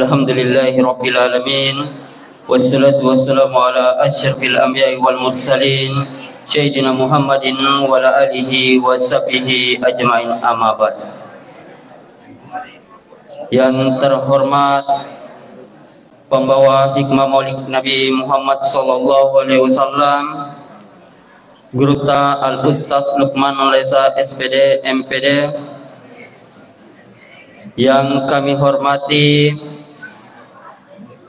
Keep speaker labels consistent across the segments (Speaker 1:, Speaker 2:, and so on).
Speaker 1: Alhamdulillahi Rabbil Alamin. Wassalatu wassalamu ala asyrafil anbiya'i wal mursalin Sayyidina Muhammadin wa ala alihi wa sahbihi ajma'in, amma ba'd. Yang terhormat pembawa hikmah maulid Nabi Muhammad sallallahu alaihi wasallam, Guru Ta Al-Ustaz Luqman Leza SPD MPD, yang kami hormati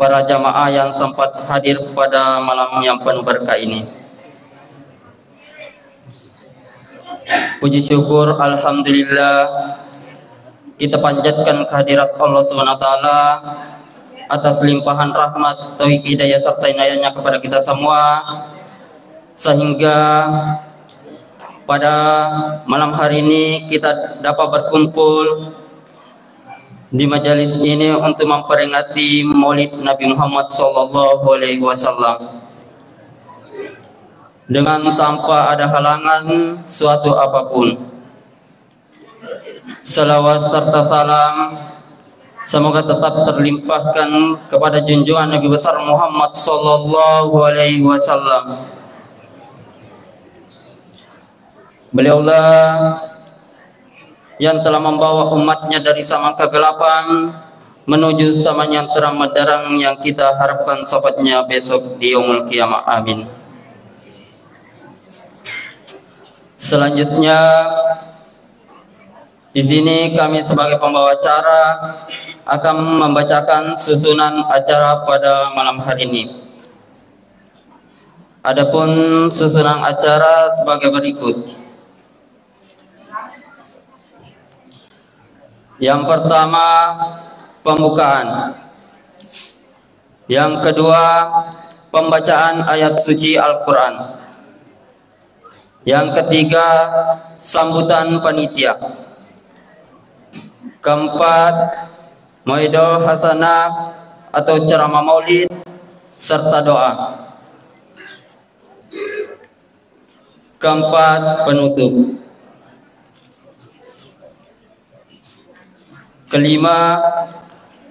Speaker 1: para jamaah yang sempat hadir pada malam yang penuh berkah ini. Puji syukur alhamdulillah kita panjatkan kehadirat Allah Subhanahu wa taala atas limpahan rahmat, taufik, hidayah serta inayahnya kepada kita semua, sehingga pada malam hari ini kita dapat berkumpul di majelis ini untuk memperingati Maulid Nabi Muhammad sallallahu alaihi wasallam dengan tanpa ada halangan suatu apapun. Salawat serta salam semoga tetap terlimpahkan kepada junjungan Nabi besar Muhammad sallallahu alaihi wasallam. Beliaulah yang telah membawa umatnya dari zaman kegelapan menuju zaman yang terang benderang yang kita harapkan sobatnya besok di yaumul qiyamah. Amin. Selanjutnya di sini kami sebagai pembawa acara akan membacakan susunan acara pada malam hari ini. Adapun susunan acara sebagai berikut. Yang pertama, pembukaan. Yang kedua, pembacaan ayat suci Al-Quran. Yang ketiga, sambutan panitia. Keempat, mauidhah hasanah atau ceramah maulid serta doa. Keempat, penutup. Kelima,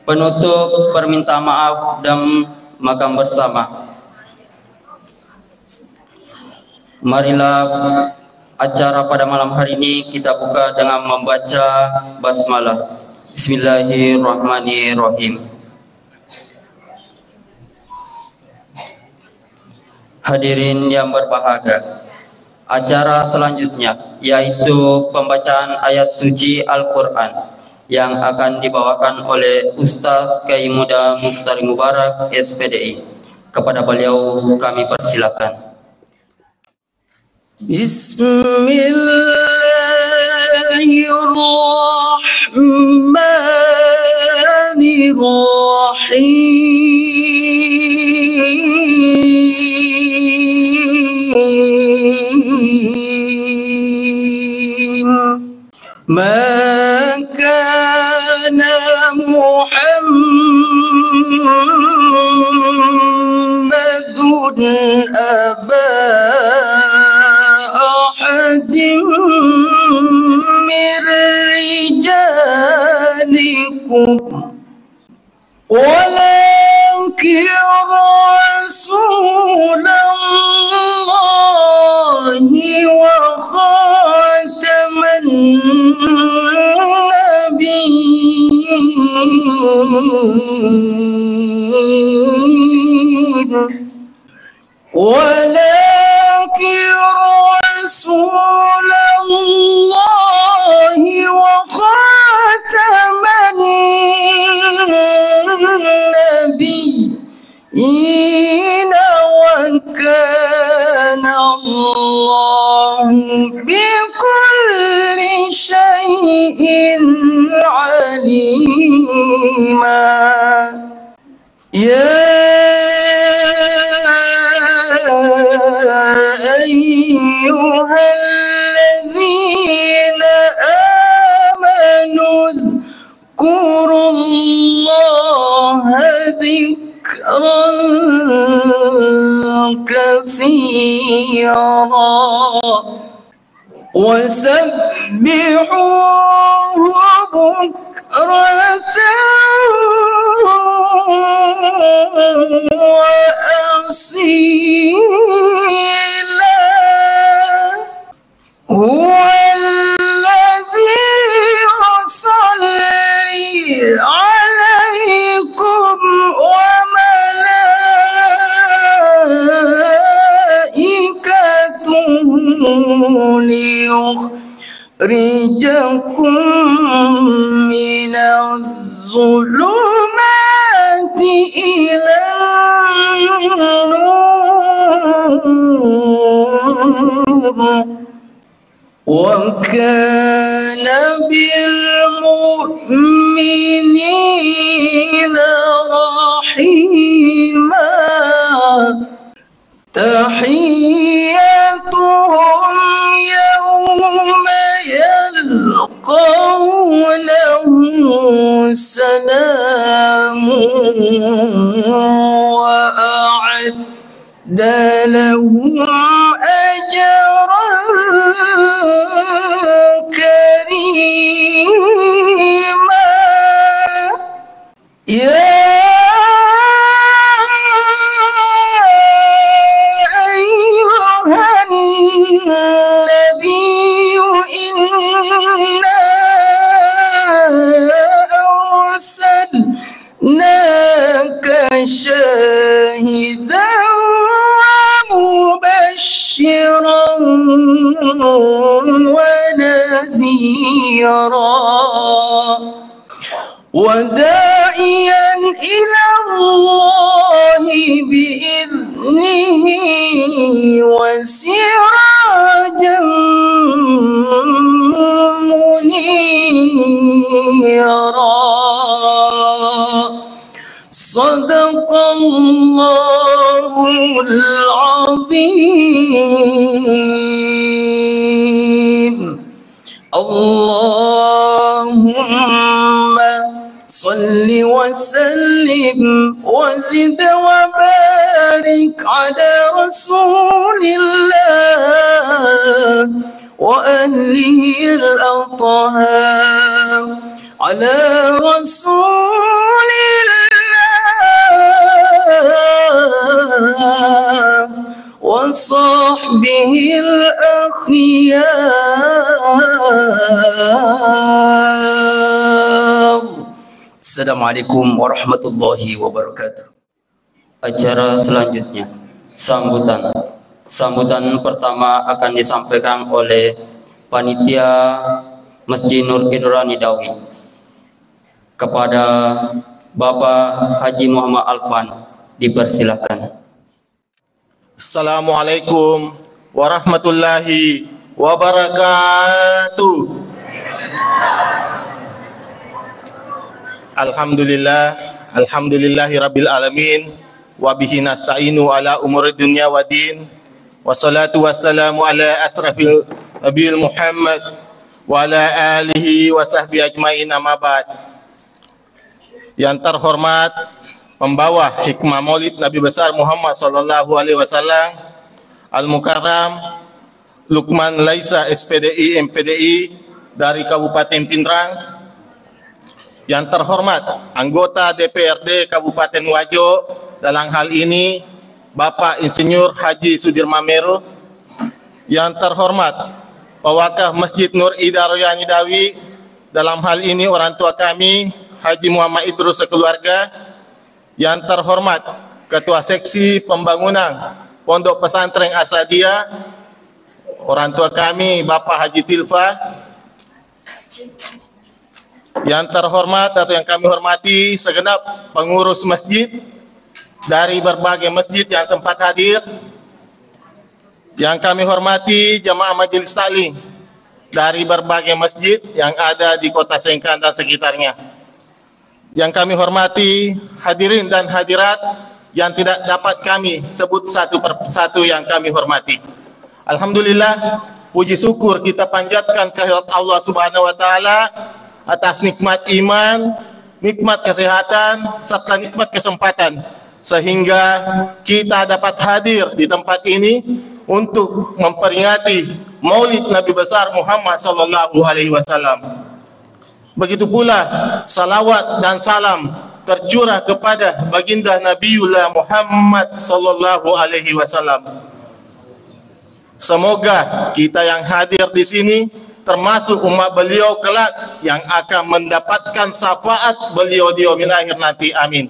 Speaker 1: penutup permintaan maaf dan makan bersama. Marilah acara pada malam hari ini kita buka dengan membaca basmalah. Bismillahirrahmanirrahim. Hadirin yang berbahagia, acara selanjutnya yaitu pembacaan ayat suci Al-Quran yang akan dibawakan oleh Ustaz Kiai Muda Mustari Mubarak SPDI. Kepada beliau kami persilakan.
Speaker 2: Bismillahirrahmanirrahim. كان محمد أبا أحد من رجالكم ولكن رسول الله وخاتم ولكن رسول الله وخاتم النبيين وكان الله بكل شيء عليما. يا أيها الذين آمنوا اذكروا الله ذكرا كثيرا وسبحوه بكرة وأصيلا هو الذي يصلي عليكم وملائكته ليخرجكم من الظلمات إلى النور وكان بالمؤمنين رحيما تحيتهم يوم يلقونه سلام وأعد لهم أجرا كريما يا أيها النبي إنا أرسلناك شاهدا ومبشرا ونذيرا وداعيا إلى الله بإذنه وسراجا منيرا صدق الله العظيم. اللهم صل وسلم وزد وبارك على رسول الله وأهله الأطهار على رسول الله وصحبه الأخيار. Assalamualaikum warahmatullahi wabarakatuh.
Speaker 1: Acara selanjutnya sambutan pertama akan disampaikan oleh panitia Masjid Nur Idrani Dawi kepada Bapak Haji Muhammad Alfan, dipersilakan.
Speaker 3: Assalamualaikum warahmatullahi wabarakatuh. Alhamdulillahi rabbil alamin wa bihi nasta'inu ala umuri dunya wa din wassalatu wassalamu ala asrafil nabiyil Muhammad wa ala alihi wa sahbihi ajmain, amma ba'd. Yang terhormat pembawa hikmah maulid Nabi besar Muhammad sallallahu alaihi wasallam Al-Mukarram Lukman Laisa SPDI MPDI dari Kabupaten Pindrang, yang terhormat anggota DPRD Kabupaten Wajo, dalam hal ini Bapak Insinyur Haji Sudirman Meru, yang terhormat Pewakaf Masjid Nur Idrani Dawi, dalam hal ini orang tua kami Haji Muhammad Idrus sekeluarga, yang terhormat Ketua Seksi Pembangunan Pondok Pesantren Asadiyah, orang tua kami Bapak Haji Tilfa, yang terhormat atau yang kami hormati segenap pengurus masjid dari berbagai masjid yang sempat hadir, yang kami hormati jamaah majelis taklim dari berbagai masjid yang ada di Kota Sengkang dan sekitarnya, yang kami hormati hadirin dan hadirat yang tidak dapat kami sebut satu persatu yang kami hormati. Alhamdulillah, puji syukur kita panjatkan kehadirat Allah Subhanahu wa taala atas nikmat iman, nikmat kesehatan, serta nikmat kesempatan sehingga kita dapat hadir di tempat ini untuk memperingati Maulid Nabi besar Muhammad sallallahu alaihi wasallam. Begitu pula salawat dan salam tercurah kepada baginda Nabiullah Muhammad sallallahu alaihi wasallam. Semoga kita yang hadir di sini termasuk umat beliau kelak yang akan mendapatkan syafaat beliau di yaumil akhir nanti. Amin.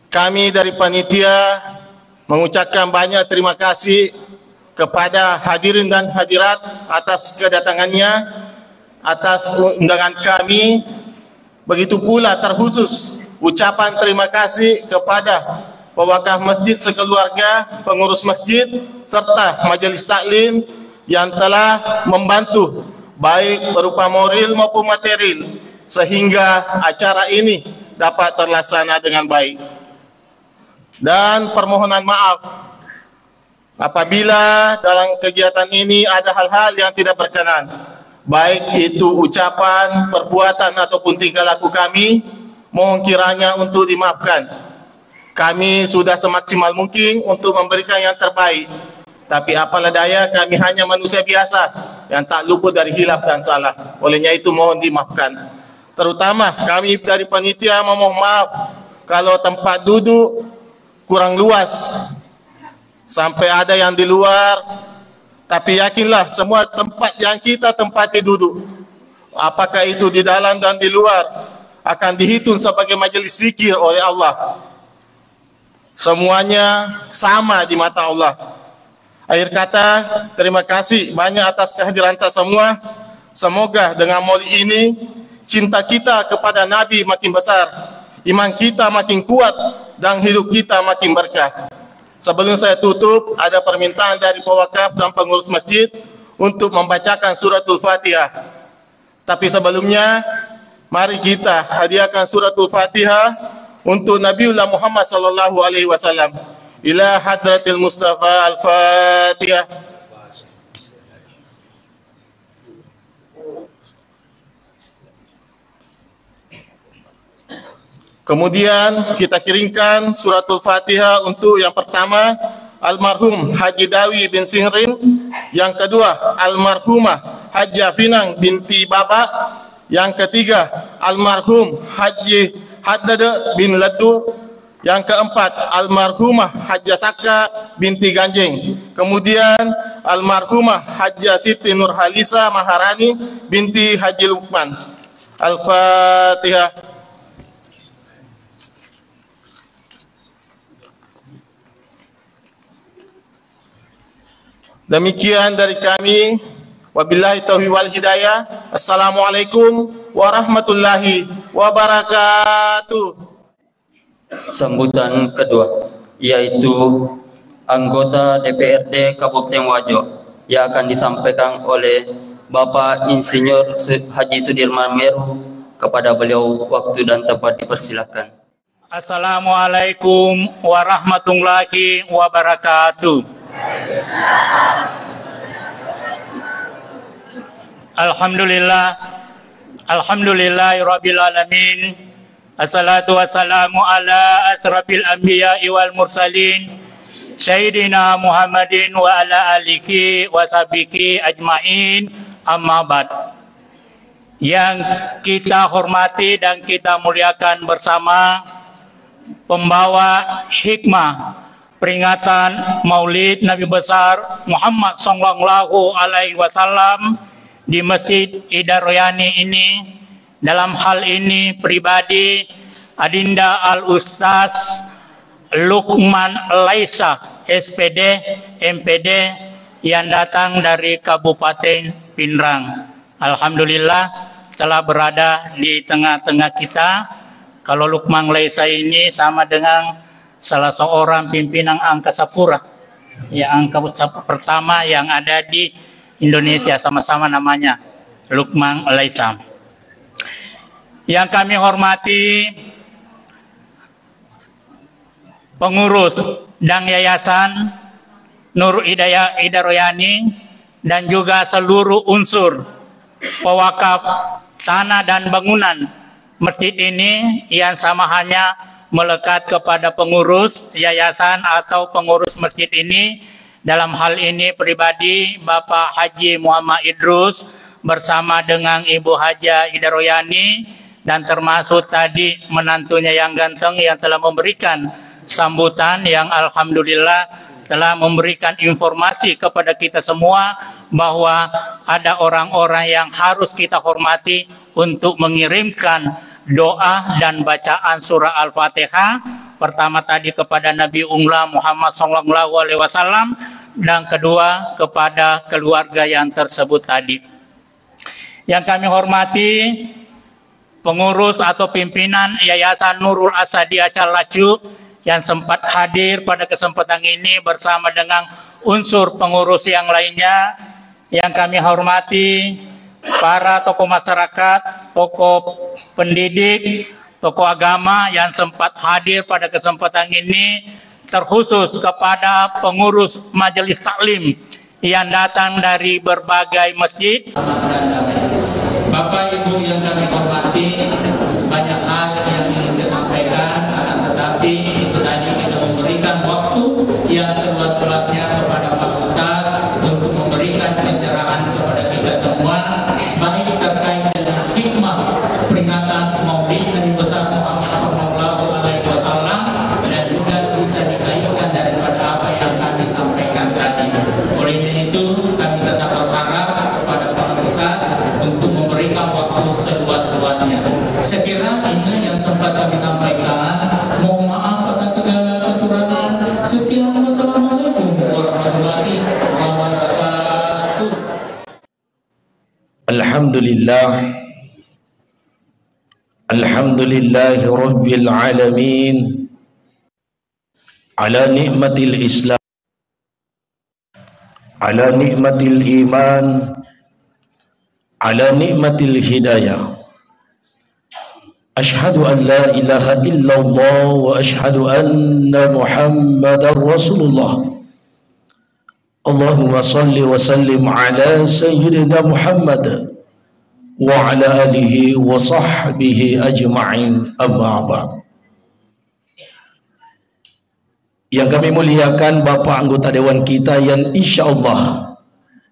Speaker 3: Kami dari panitia mengucapkan banyak terima kasih kepada hadirin dan hadirat atas kedatangannya, atas undangan kami. Begitu pula terkhusus ucapan terima kasih kepada pewakaf masjid sekeluarga, pengurus masjid, serta majelis taklim yang telah membantu baik berupa moral maupun material sehingga acara ini dapat terlaksana dengan baik. Dan permohonan maaf apabila dalam kegiatan ini ada hal-hal yang tidak berkenan, baik itu ucapan, perbuatan ataupun tingkah laku kami, mohon kiranya untuk dimaafkan. Kami sudah semaksimal mungkin untuk memberikan yang terbaik, tapi apalah daya, kami hanya manusia biasa yang tak luput dari hilaf dan salah. Olehnya itu mohon dimaafkan. Terutama kami dari panitia memohon maaf kalau tempat duduk kurang luas, sampai ada yang di luar. Tapi yakinlah semua tempat yang kita tempati duduk, apakah itu di dalam dan di luar, akan dihitung sebagai majelis zikir oleh Allah. Semuanya sama di mata Allah. Akhir kata, terima kasih banyak atas kehadiran kita semua. Semoga dengan maulid ini cinta kita kepada Nabi makin besar, iman kita makin kuat, dan hidup kita makin berkah. Sebelum saya tutup, ada permintaan dari pewakaf dan pengurus masjid untuk membacakan suratul Fatihah. Tapi sebelumnya, mari kita hadiahkan suratul Fatihah untuk Nabiullah Muhammad sallallahu alaihi wasallam. Ila hadratil Mustafa al-Fatihah. Kemudian kita kirimkan suratul Fatihah untuk yang pertama almarhum Haji Dawi bin Singrin, yang kedua almarhumah Hajjah Pinang binti Baba, yang ketiga almarhum Haji Haddad bin Ladu, yang keempat almarhumah Hajjah Saka binti Ganjeng, kemudian almarhumah Hajjah Siti Nurhalisa Maharani binti Haji Lukman. Al-Fatihah. Demikian dari kami. Wabillahi taufiq wal hidayah. Assalamualaikum warahmatullahi wabarakatuh.
Speaker 1: Sambutan kedua yaitu anggota DPRD Kabupaten Wajo yang akan disampaikan oleh Bapak Insinyur Haji Sudirman Meru. Kepada beliau waktu dan tempat dipersilakan.
Speaker 4: Assalamualaikum warahmatullahi wabarakatuh. Alhamdulillahirabbil alamin. Assalatu wassalamu ala asrafil anbiya'i wal mursalin Sayyidina Muhammadin wa ala alihi wa sahbihi ajmain. Amma ba'd. Yang kita hormati dan kita muliakan bersama pembawa hikmah peringatan Maulid Nabi besar Muhammad sallallahu alaihi wasallam di Masjid Ida Royani ini. Dalam hal ini pribadi Adinda Al Ustaz Lukman Laisa SPD MPD yang datang dari Kabupaten Pinrang. Alhamdulillah telah berada di tengah-tengah kita. Kalau Lukman Laisa ini sama dengan salah seorang pimpinan Angkasa Pura, ya, angkasa pertama yang ada di Indonesia, sama-sama namanya Lukman Laisa. Yang kami hormati pengurus dan yayasan Nur Hidayah Ida Royani dan juga seluruh unsur pewakaf tanah dan bangunan masjid ini yang sama hanya melekat kepada pengurus yayasan atau pengurus masjid ini. Dalam hal ini pribadi Bapak Haji Muhammad Idrus bersama dengan Ibu Haja Ida Royani dan termasuk tadi menantunya yang ganteng yang telah memberikan sambutan yang alhamdulillah telah memberikan informasi kepada kita semua bahwa ada orang-orang yang harus kita hormati untuk mengirimkan doa dan bacaan surah Al-Fatihah. Pertama tadi kepada Nabi Ungla Muhammad SAW dan kedua kepada keluarga yang tersebut tadi. Yang kami hormati pengurus atau pimpinan Yayasan Nurul Asadiah Calacu yang sempat hadir pada kesempatan ini bersama dengan unsur pengurus yang lainnya. Yang kami hormati para tokoh masyarakat, tokoh pendidik, tokoh agama yang sempat hadir pada kesempatan ini, terkhusus kepada pengurus majelis taklim yang datang dari berbagai masjid. Bapak Ibu yang kami hormati, banyak hal yang ingin saya sampaikan, akan tetapi itu tadi kita memberikan waktu yang seluas-luasnya kepada Pak Ustaz untuk memberikan pencerahan kepada kita semua, baik terkait dengan hikmah peringatan Maulid Nabi besar Muhammad SAW dan juga bisa dikaitkan daripada apa yang kami sampaikan tadi. Oleh itu kami tetap berharap kepada Pak Ustaz untuk memberikan waktu seluas-luasnya. Sekira inilah yang sempat kami sampaikan. Mohon maaf atas segala kekurangan. Sekian, wassalamualaikum warahmatullahi wabarakatuh.
Speaker 5: Alhamdulillah. Alhamdulillahi Rabbil Alamin ala ni'matil Islam, ala ni'matil iman, ala ni'matil hidayah. Ashhadu an la ilaha illallah wa ashhadu anna Muhammadar Rasulullah. Allahumma salli wa sallim ala Sayyidina Muhammad wa ala alihi wa sahbihi ajma'in, amma ba'd. Yang kami muliakan Bapak anggota Dewan kita yang insyaallah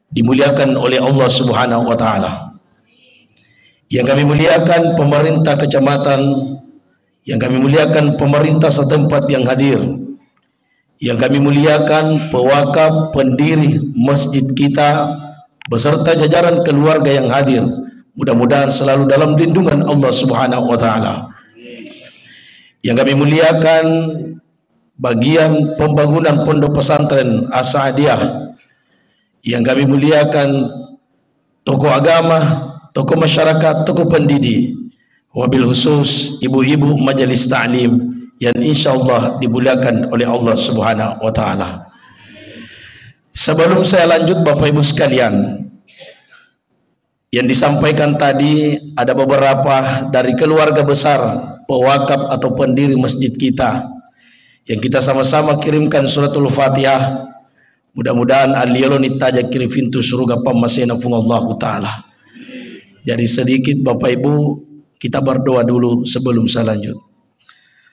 Speaker 5: dimuliakan oleh Allah Subhanahu wa taala. Yang kami muliakan pemerintah kecamatan, yang kami muliakan pemerintah setempat yang hadir, yang kami muliakan pewakaf pendiri masjid kita beserta jajaran keluarga yang hadir. Mudah-mudahan selalu dalam lindungan Allah Subhanahu wa taala. Yang kami muliakan bagian pembangunan pondok pesantren As-Saadiyah, yang kami muliakan tokoh agama, tokoh masyarakat, tokoh pendidik, wabil khusus ibu-ibu majelis ta'lim yang insyaallah dimuliakan oleh Allah Subhanahu wa taala. Sebelum saya lanjut Bapak Ibu sekalian, yang disampaikan tadi ada beberapa dari keluarga besar pewakaf atau pendiri masjid kita yang kita sama-sama kirimkan suratul Fatihah. Mudah-mudahan aliyalon itaja kirim pintu surga pamasena pungallahu taala. Jadi sedikit Bapak Ibu kita berdoa dulu sebelum saya lanjut.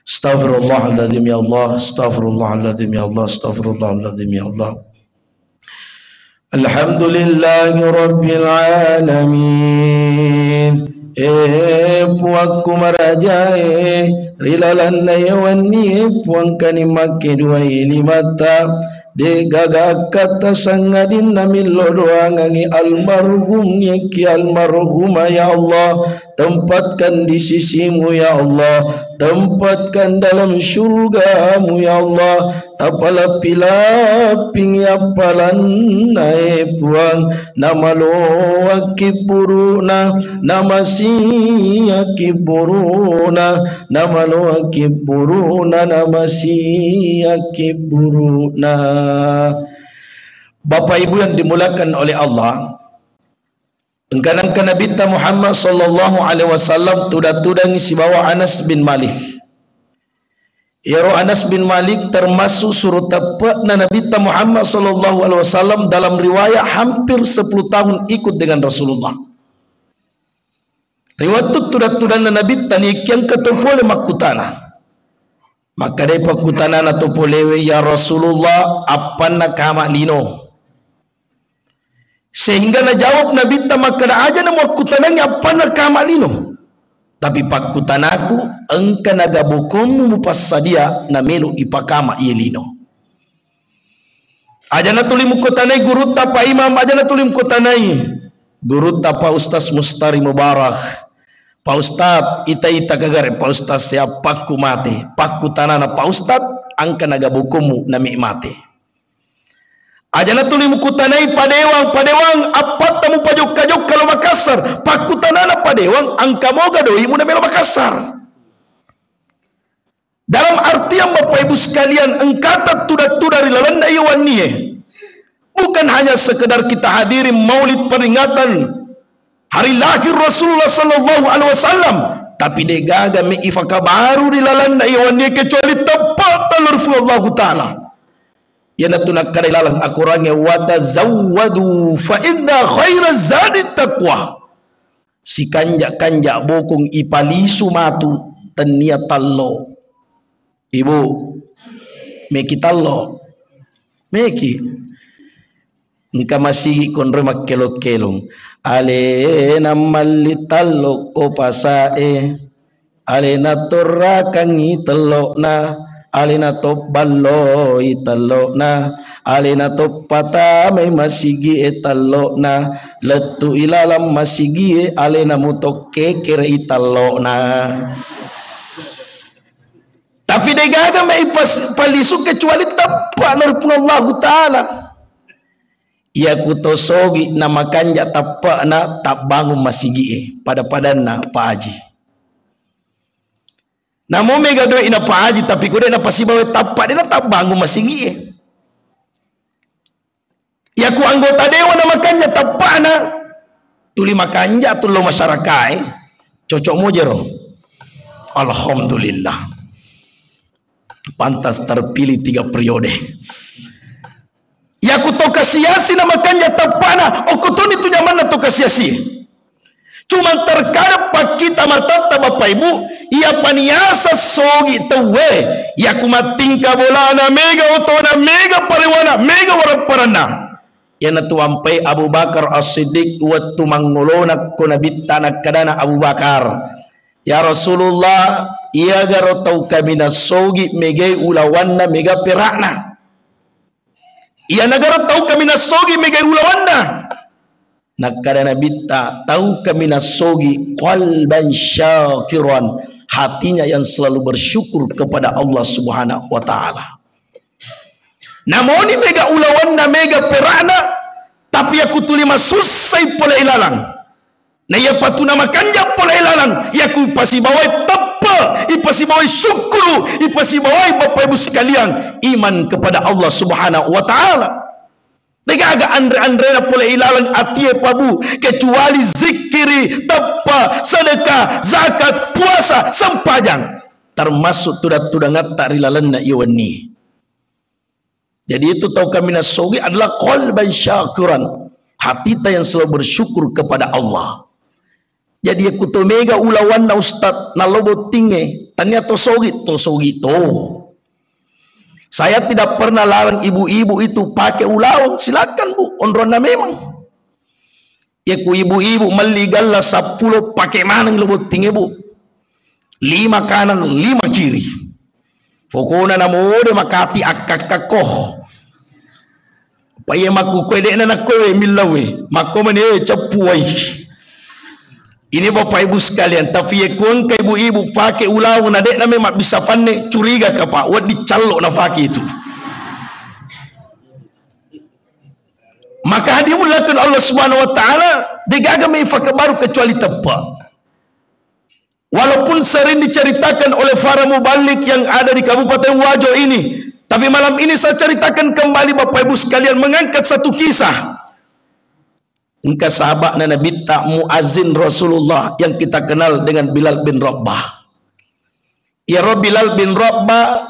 Speaker 5: Astaghfirullahaladzim ya Allah, astaghfirullahaladzim ya Allah, astaghfirullahaladzim ya Allah. Alhamdulillahi Rabbil Alamin. Puak kumarajae rilalan nayawani puang kanimake dua ilimata de gaga kata sangadin namillo doangangi almarhum yaki almarhumah ya Allah, tempatkan di sisimu ya Allah, tempatkan dalam syurgamu ya Allah, tapalapi-laping ya palan nae puang nama lo akipuruna nama si akipuruna nama lo akipuruna nama si akipuruna. Bapak Ibu yang dimulakan oleh Allah, engkanangkan Nabi Muhammad sallallahu alaihi wasallam tudang si bawa Anas bin Malik. Yaro Anas bin Malik termasuk surut tepatna Nabi Muhammad sallallahu alaihi wasallam dalam riwayat hampir 10 tahun ikut dengan Rasulullah. Riwayat tudang Nabi tani yang ketepole makutana. Maka dari pakutana na topolewe ya Rasulullah apa nak kama lino. Sehingga na jawab Nabi maka na aja na mo kutananya apa na kamalino. Tapi pakutanaku engka nagabukum mupasadia na melu ipakama ielino. Aja na tulim kutanay guru tapa imam, aja na tulim kutanay guru tapa Ustaz Mustari Mubarak. Pa Ustaz ita kagare pa Ustaz siya pakku mate, pakku tanana pa Ustaz angka nagabukumu na mi mate. Aja na tulim kutanay padewang apat tamu pajok-kajok kalau Makassar, pakku tanana padewang angka moga doi mu na melo Makassar. Dalam artian Bapak Ibu sekalian, engkata tudak-tudak dari lalanda iwan niye. Bukan hanya sekedar kita hadiri maulid peringatan hari lahir Rasulullah sallallahu alaihi wasallam, tapi degaga me ifaka baru di lalanda iwan niye kecuali tepat Allah taala. Yana tunak kada lalang akurangnya wa tazawwadu fa inna khairaz zadi taqwa. Si kanjak-kanjak bokong ipalisu matu tenia tallo. Ibu meki tallo meki engka masih konre makelok-kelong ale namalli tallo ko pasae ale na torra kangi telok na ale na top ballo italok na ale na top pata may masigi etalok na letu ilalam masigi ale na mutok kekere italok na. Tapi degaga may palisu kecuali tapak narpun Allah Ta'ala. Ia kutosogi na makanja tapak na tak bangun masigi pada-padan na Pak Haji. Namo mega doi na Pak Haji tapi kuda na pasibawe tapak dia na tak bangun masigi. Ia ku anggota dewan na makanja tapak na tuli makanja tulo masyarakat cocok mojero. Alhamdulillah. Pantas terpilih 3 periode. Ya kutoka siasi na makanya tapana okutoni tu nyaman na toka siasi. Cuma terkadang pak kita matata Bapak Ibu ia paniasa sogi tewe ya kumatingka bola na mega otona mega pariwana mega warap parana. Ya na tuampai Abu Bakar As-Siddiq wa tumangulona kunabitana kadana Abu Bakar. Ya Rasulullah ia garo tau kami na sogi megay ulawanna mega perakna. Ia negara tau kami na sogi megay ulawanna. Nakada nabita tau kami na sogi qalban syakiran, hatinya yang selalu bersyukur kepada Allah Subhanahu wa taala. Namoni mega ulawanna mega perakna tapi aku tulima susai pola ilalang. Na ia patuna makanja pola ilalang yaku pasi bawai tapa ipasi bawai syukuru ipasi bawai Bapak Ibu sekalian iman kepada Allah Subhanahu wa taala. Nega andre na pola ilalang atie pabu kecuali zikiri tapa sedekah zakat puasa sempajang termasuk tudak-tudak ngata rilalanna iwani. Jadi itu tau kami nasogi adalah qalban syakiran, hati yang selalu bersyukur kepada Allah. Jadi aku to mega ulawan na ustad na lobo tinge tanya tosogi to. Saya tidak pernah larang ibu-ibu itu pakai ulawan, silakan Bu, onrona memang. Ya ku ibu-ibu meligalla 10 pakai manang lobo tinge Bu. 5 kanan 5 kiri. Pokona na mode makati akakakoh. Paye maku kwede na nakoe milawe, makomane capuai. Ini Bapak Ibu sekalian, tapi ye kuang ke ibu-ibu pakai ulau na dek na memang bisa fanne curiga ka Pak, wad dicalok na faki itu. Maka hadiah mulakan Allah Subhanahu wa taala degaga mai faka baru kecuali tepat. Walaupun sering diceritakan oleh para mubalik yang ada di Kabupaten Wajo ini, tapi malam ini saya ceritakan kembali Bapak Ibu sekalian mengangkat satu kisah. Engkau sahabat Nabi tak muazin Rasulullah yang kita kenal dengan Bilal bin Rabah. Ya Rob Bilal bin Rabah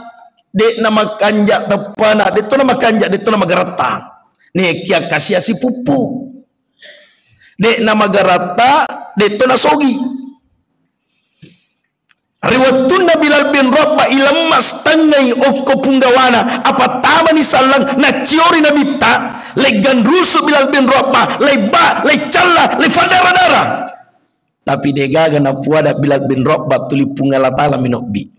Speaker 5: dek nama kanjak tepana, dek tu nama kanjak, dek tu nama gerata. Nih kia kasih si pupu. Dek nama gerata, dek tu nasogi. Riwatun Bilal bin Rabah ilamas tangai okko punggawana apa tama ni salang na ciori na bitta legan rusu Bilal bin Rabah leba le calla le fadara-dara tapi degaga na puada Bilal bin Rabah tuli pungala tala minokbi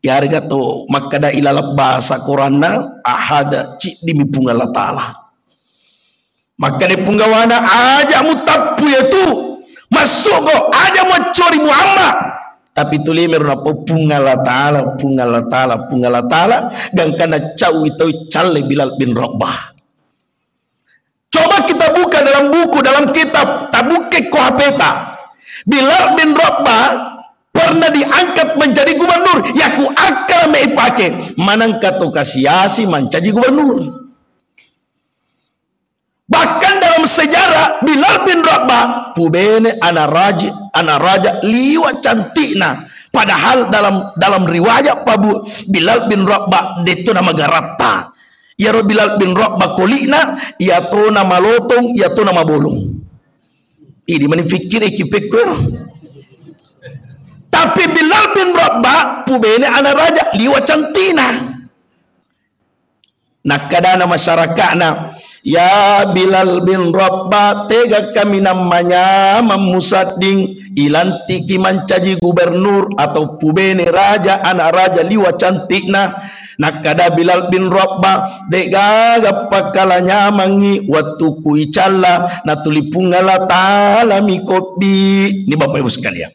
Speaker 5: yarga to makada ilala bahasa Qur'anna ahada cik dimi pungala tala maka de punggawana aja mutapu ya tu masuk kok aja mau curi Muhammad tapi tuli meruna pungala taala dan kana cau itu calle Bilal bin Rabah. Coba kita buka dalam buku dalam kitab Tabuke Kohapeta Bilal bin Rabah pernah diangkat menjadi gubernur yaku akal meipake manang kato kasiasi menjadi gubernur. Bahkan dalam sejarah Bilal bin Rabah pubene anak raja liwat cantikna padahal dalam riwayat Pabu Bilal bin Rabah detu nama garata ya Bilal bin Rabah kolina ya to nama lotong ya to nama bolong ini manifikir ekipekor tapi Bilal bin Rabah pubene anak raja liwat cantikna nakadana masyarakatna ya Bilal bin Rabah tega kami namanya memusading ilantiki mancaji gubernur atau pubene raja anak raja liwa cantikna nakada Bilal bin Rabah tega gapakalanya mangi waktu kuicala natulipungala ta'ala mikobi ini Bapak Ibu sekalian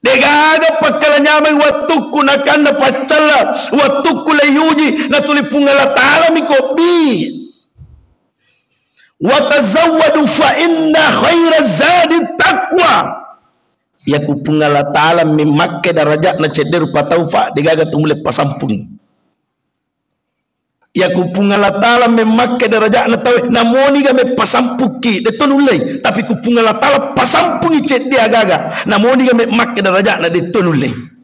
Speaker 5: dega gapakalanya mangi waktu kunakan napacala waktu kulayuji natulipungala ta'ala mikobi wa tazawwadu fa inna khaira zadi taqwa ya kupungala taala memakke darajat na cederu pataufa digaga tumule pasampung ya kupungala taala memakke darajat na tawe namoni ga me pasampuki de tonulai tapi kupungala taala pasampungi cedde agaga namoni ga me makke darajat na de tonulai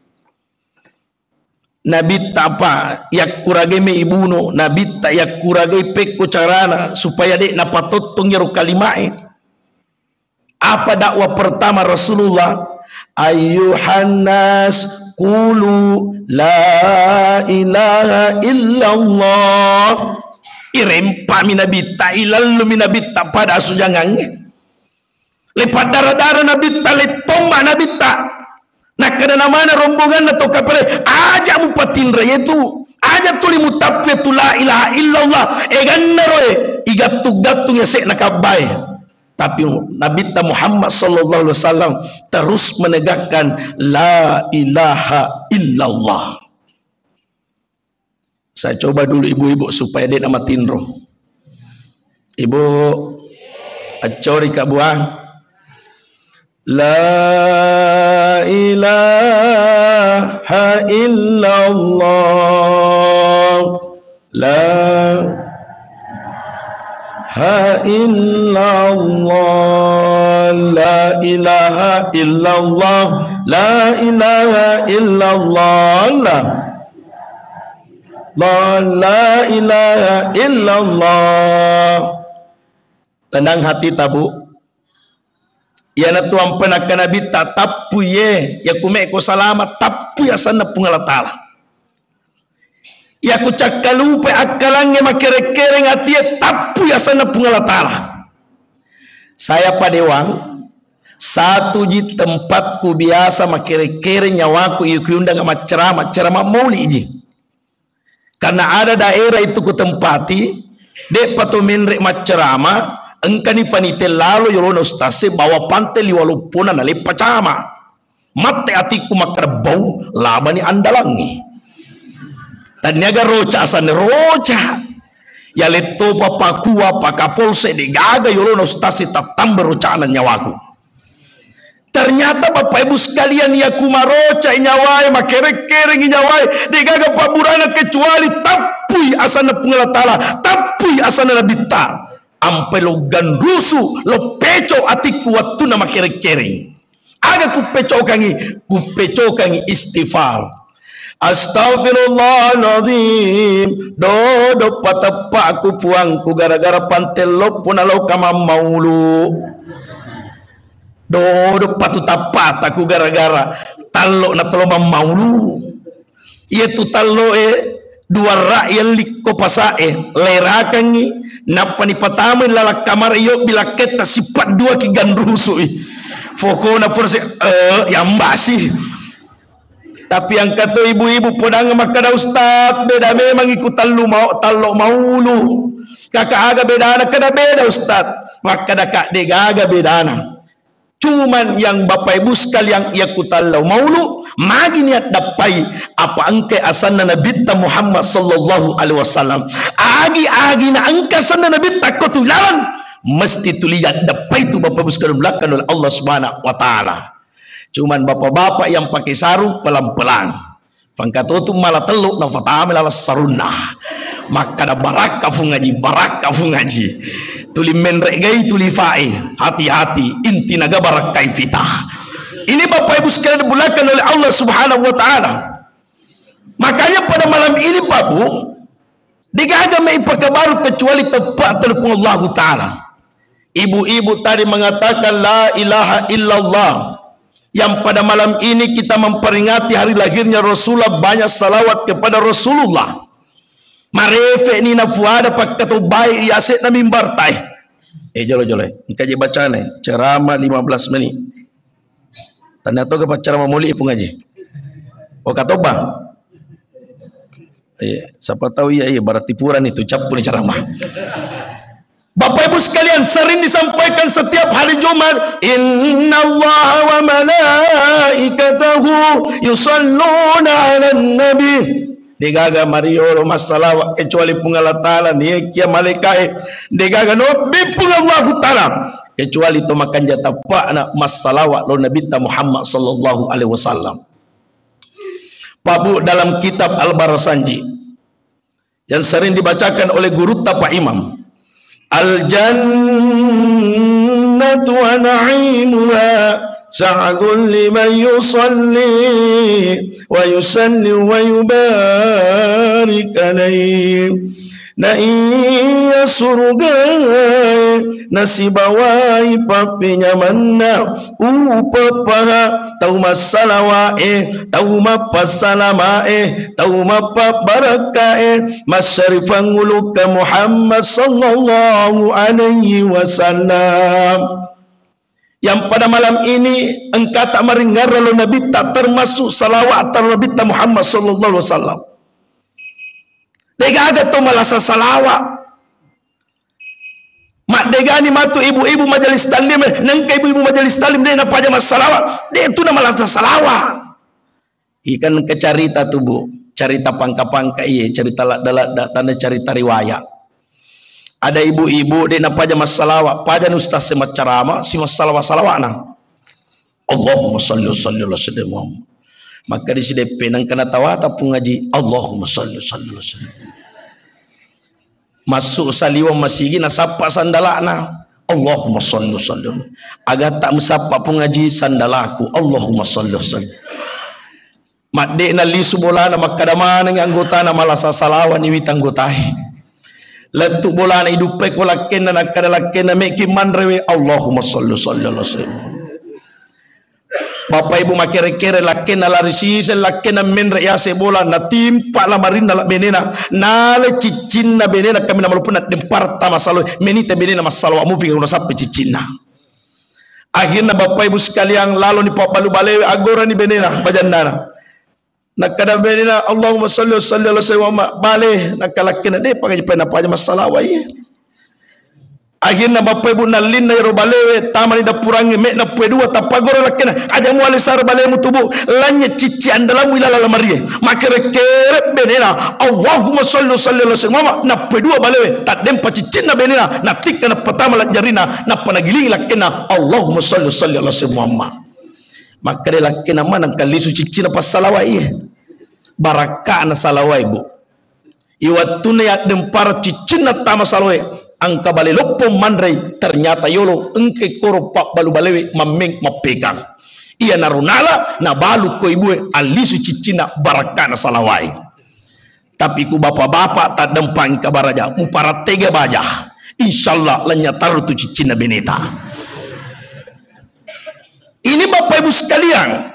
Speaker 5: Nabi apa yak kurage me ibuno nabi tak yak kurage pekko carana supaya dek napatotong yaro kalimae apa dakwah pertama Rasulullah ayyuhan nas qulu la ilaha illallah irempa minabi ta ilalu minabi ta pada sujangang lepat darah-darah nabi ta letomba nabi ta nak kena mana rombongan atau kapal aja mupatin raya itu aja tuli mutapwe tu la ilaha illallah eganna roe igatu-gatunya sek nakabai tapi Nabi Muhammad sallallahu alaihi wasallam terus menegakkan la ilaha illallah. Saya coba dulu ibu-ibu supaya dia nama tinro ibu acori kabuah la ilaha illallah la ilaha illallah la ilaha illallah la ilaha illallah la ilaha illallah tenang hati tabu ya na tuang penaka nabi tapu ye ya kume ko salamat tapu ya sana pungala tala ya ku cakalupe akalange makere-kereng atie tapu ya sana pungala tala saya padewang satu di tempatku biasa makere-kereng nyawaku iku undang sama ceramah mauli ji karena ada daerah itu ku tempati dek patumin rek macerama engkani panite lalu yorono stase bawa pantai liwalupuna na lepacama mate atiku makar bau labani andalangi taniaga roca asane roca ya leto papakua pakapolse de gaga yorono stase tatamber rocana nyawaku ternyata Bapak Ibu sekalian ya kumaroca nyawai makere-kereng nyawai de gaga paburana kecuali tapui asana pengelatala tapui asana nabita ampe lo gandusu lo peco atiku waktu nama kere-kere aga ku peco kangi istighfar astaghfirullahaladzim dodo patapa aku puangku gara-gara pantel lo punalo kama maulu Dodo patu tapat aku gara-gara talo na tolo maulu. Ia tu talo dua rakyat liko pasae lerakangi napani patama lalak kamar iyo bila kita sifat dua ki gandrusu fokona forse yang basi. Tapi yang kata ibu-ibu podang makada ustaz beda memang ikut talo maulu. Kakak aga bedana kada beda ustaz. Makada kak dega aga bedana. Cuman yang bapak ibu sekalian ia kutalau maulu magi niat dapai apa angke asanna Nabi Muhammad sallallahu alaihi wasallam agi na angka asanna Nabi takotulawan mesti tuliat dapai tu bapak ibu sekalian belakang oleh Allah Subhanahu wa taala. Cuman bapak-bapak yang pakai sarung pelan-pelan pangkato tu malah teluk na fatama la sarunna maka da baraka fu ngaji tuli menregai tuli fae hati-hati inti naga barakai fitah. Ini bapak ibu sekalian dibulakan oleh Allah Subhanahu wa taala. Makanya pada malam ini Pak Bu digaga mai pakabaru kecuali tepat telepon Allah taala. Ibu-ibu tadi mengatakan la ilaha illallah. Yang pada malam ini kita memperingati hari lahirnya Rasulullah, banyak salawat kepada Rasulullah. Marefe ni na fuada pakkato bayi yaset na mimbar tay. Jolo-jolo. Ngaji baca nih ceramah 15 menit. Tanda to ke ceramah muli pun ngaji. Oh katoba. Siapa tahu iya berarti tipuran itu campur ceramah. Bapak ibu sekalian sering disampaikan setiap hari Jumat, innallaha wa malaikatahu yusalluna 'alan nabi. Degaga Mario masalah kecuali pungala taala ni kia malaikat degaga no bipung Allah taala kecuali to makan jatah pakna masalawat lo Nabi Muhammad sallallahu alaihi wasallam. Pabu dalam kitab Al-Barasanji yang sering dibacakan oleh guru Pak Imam, Al-jannatu wa na'imuha sa'adun liman yusalli wa yusalli wa yubarik alaih. Na iya surga nasibawai papinya mana upapaha tau masalawa tau mapasalama tau mapabaraka masyarifan uluka Muhammad sallallahu alaihi wasallam. Yang pada malam ini engkau tak meringar lalu Nabi tak termasuk salawat Nabi Muhammad sallallahu alaihi wasallam. Dega ada tu malasa salawat. Mak dega ni matu ibu-ibu majelis talim, nengke ibu-ibu majelis talim dia nak aja mas salawat. Dia tu nama malasa salawat. Ikan kecarita tu Bu, cerita pangka-pangka iya, cerita lak-dalak tanda cerita riwayat. Ada ibu-ibu dia nak aja mas salawat, pajan ustaz semat ceramah, si mas salawat nang. Allahumma salli ala sayyidina Muhammad. Maka di sini penang kena tawata pun ngaji Allahumma salli ala sayyidina. Masuk saliwa masigi nasapa sandalana Allahumma salli ala. Agar tak mesapa pun ngaji sandalaku Allahumma salli ala. Madde na li subulana makadamana ng anggota na malasa salawan iwit anggotahe. Letu bolana idupe ko lakken na nakadalakken na meki manrewe Allahumma salli ala sayyidina. Bapak ibu makere-kere lakken na larisisen lakken na menre ya sebola na timpa la marinda la benena na le cicin na benena kami na malupun na demparta masalo menite benena masalo amu fikir una sampai cicin na. Akhirnya bapak ibu sekalian lalu ni papalu balewe agora ni benena bajandana. Nakada benena Allahumma salli ala sayyidina bale nakalakken de pakai pena paja masalah wae. Akhirnya bapak ibu nalin na yaro balewe taman ida purangi mek na pedua tapagora lakena aja mu ale sar balemu tubu lanya cici andalamu ila la marie makere kere benena Allahumma salli ala sayyidina na pedua balewe tak dempa cici na benena na tikka na pertama la jarina na panagiling lakena Allahumma salli ala sayyidina Muhammad makere lakena mana kalisu cici na pasalawa iye baraka na salawa ibu iwatune ya dempar cici na tama salawa angka bale lopo mandrai ternyata yolo engke koro pak balu balewe mameng mapegang iya narunala na balu ko ibu alisu cicina barakana salawai tapi ku bapak-bapak tak dempang kabaraja mu para tega baja insyaallah lanya taru tu cicina beneta Ini Bapak Ibu sekalian,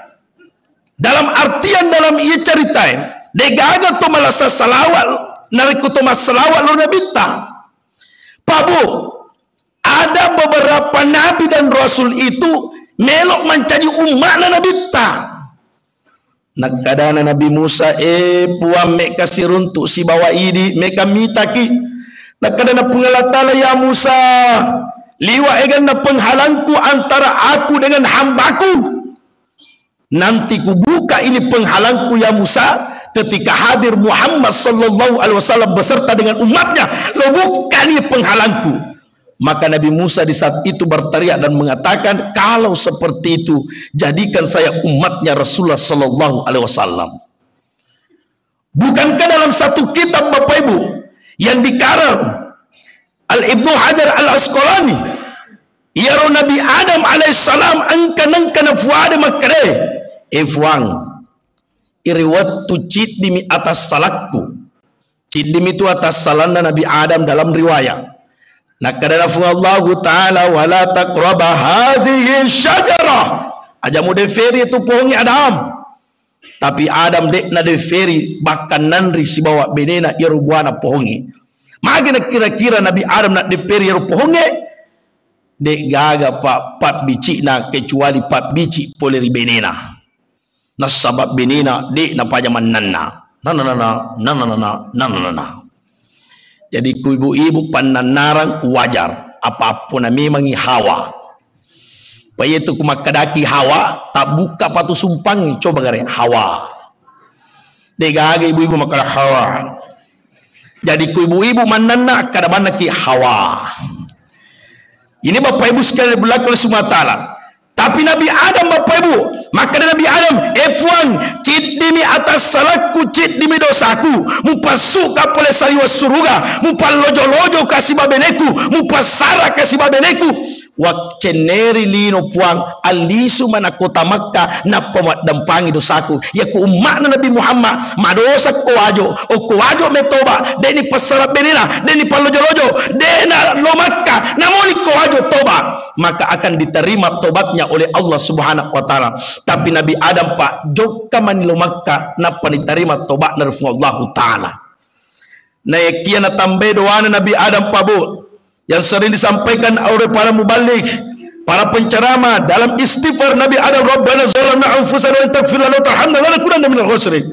Speaker 5: dalam artian dalam ia ceritain degaga to malasa salawat nariku to salawat lu nabita. Pak Bu, ada beberapa nabi dan rasul itu melok mencari umat nabita. Nakadana Nabi Musa puam mek kasih runtuk si bawa ini meka mitaki. Nakadana pengalatala ya Musa, liwa egan na penghalangku antara aku dengan hambaku. Nanti ku buka ini penghalangku ya Musa ketika hadir Muhammad sallallahu alaihi wasallam beserta dengan umatnya. Lo buka ini penghalangku. Maka Nabi Musa di saat itu berteriak dan mengatakan, kalau seperti itu jadikan saya umatnya Rasulullah sallallahu alaihi wasallam. Bukankah dalam satu kitab Bapak Ibu yang dikarang Al-Ibnu Hajar Al-Asqalani, yaro Nabi Adam alaihissalam angkan fuade makre fuang iriwat tu cid dimi atas salakku. Cid dimi itu atas salanda Nabi Adam dalam riwayat. Nakadana Allah Ta'ala wala taqraba hadhihi syajarah. Aja mu deferi itu pohonnya Adam. Tapi Adam dek na deferi bahkan nanri si bawa benena irubuana pohongi. Magina kira-kira Nabi Adam nak deferi iru pohongi dek gaga pat bici na kecuali pat bici poleri benena. Nasabab benena dek na pajaman nanna. Nanana. Jadi ku ibu-ibu pananarang wajar apapun na memang hawa. Paya itu kumakadaki hawa tak buka patu sumpang coba gare hawa. Dega ibu-ibu makala hawa. Jadi ku ibu-ibu manana kada banaki hawa. Ini Bapak Ibu sekalian berlaku oleh Subhanahu wa taala. Tapi Nabi Adam Bapak Ibu, maka Nabi Adam efuang cid dimi atas salahku, cid dimi dosaku, mupasuk kapole saliwa suruga, mupal lojo-lojo kasih babeneku, mupasara kasih babeneku. Wak ceneri lino puang alisu mana kota Makkah na pemadampangi dosaku ya ku umat Nabi Muhammad madosa kowajo metoba deni pasara benina deni palojo-lojo dena lo Makkah namoni kowajo toba maka akan diterima tobatnya oleh Allah Subhanahu wa taala. Tapi Nabi Adam pak jokka manilo Makkah napa diterima tobat dari Allah taala. Na yakiana tambe doana Nabi Adam pak Bu yang sering disampaikan oleh para mubalik, para penceramah dalam istighfar Nabi Adam, Rabbana zalamna anfusana wa taghfir lana tarhamna lanakunanna minal khasirin.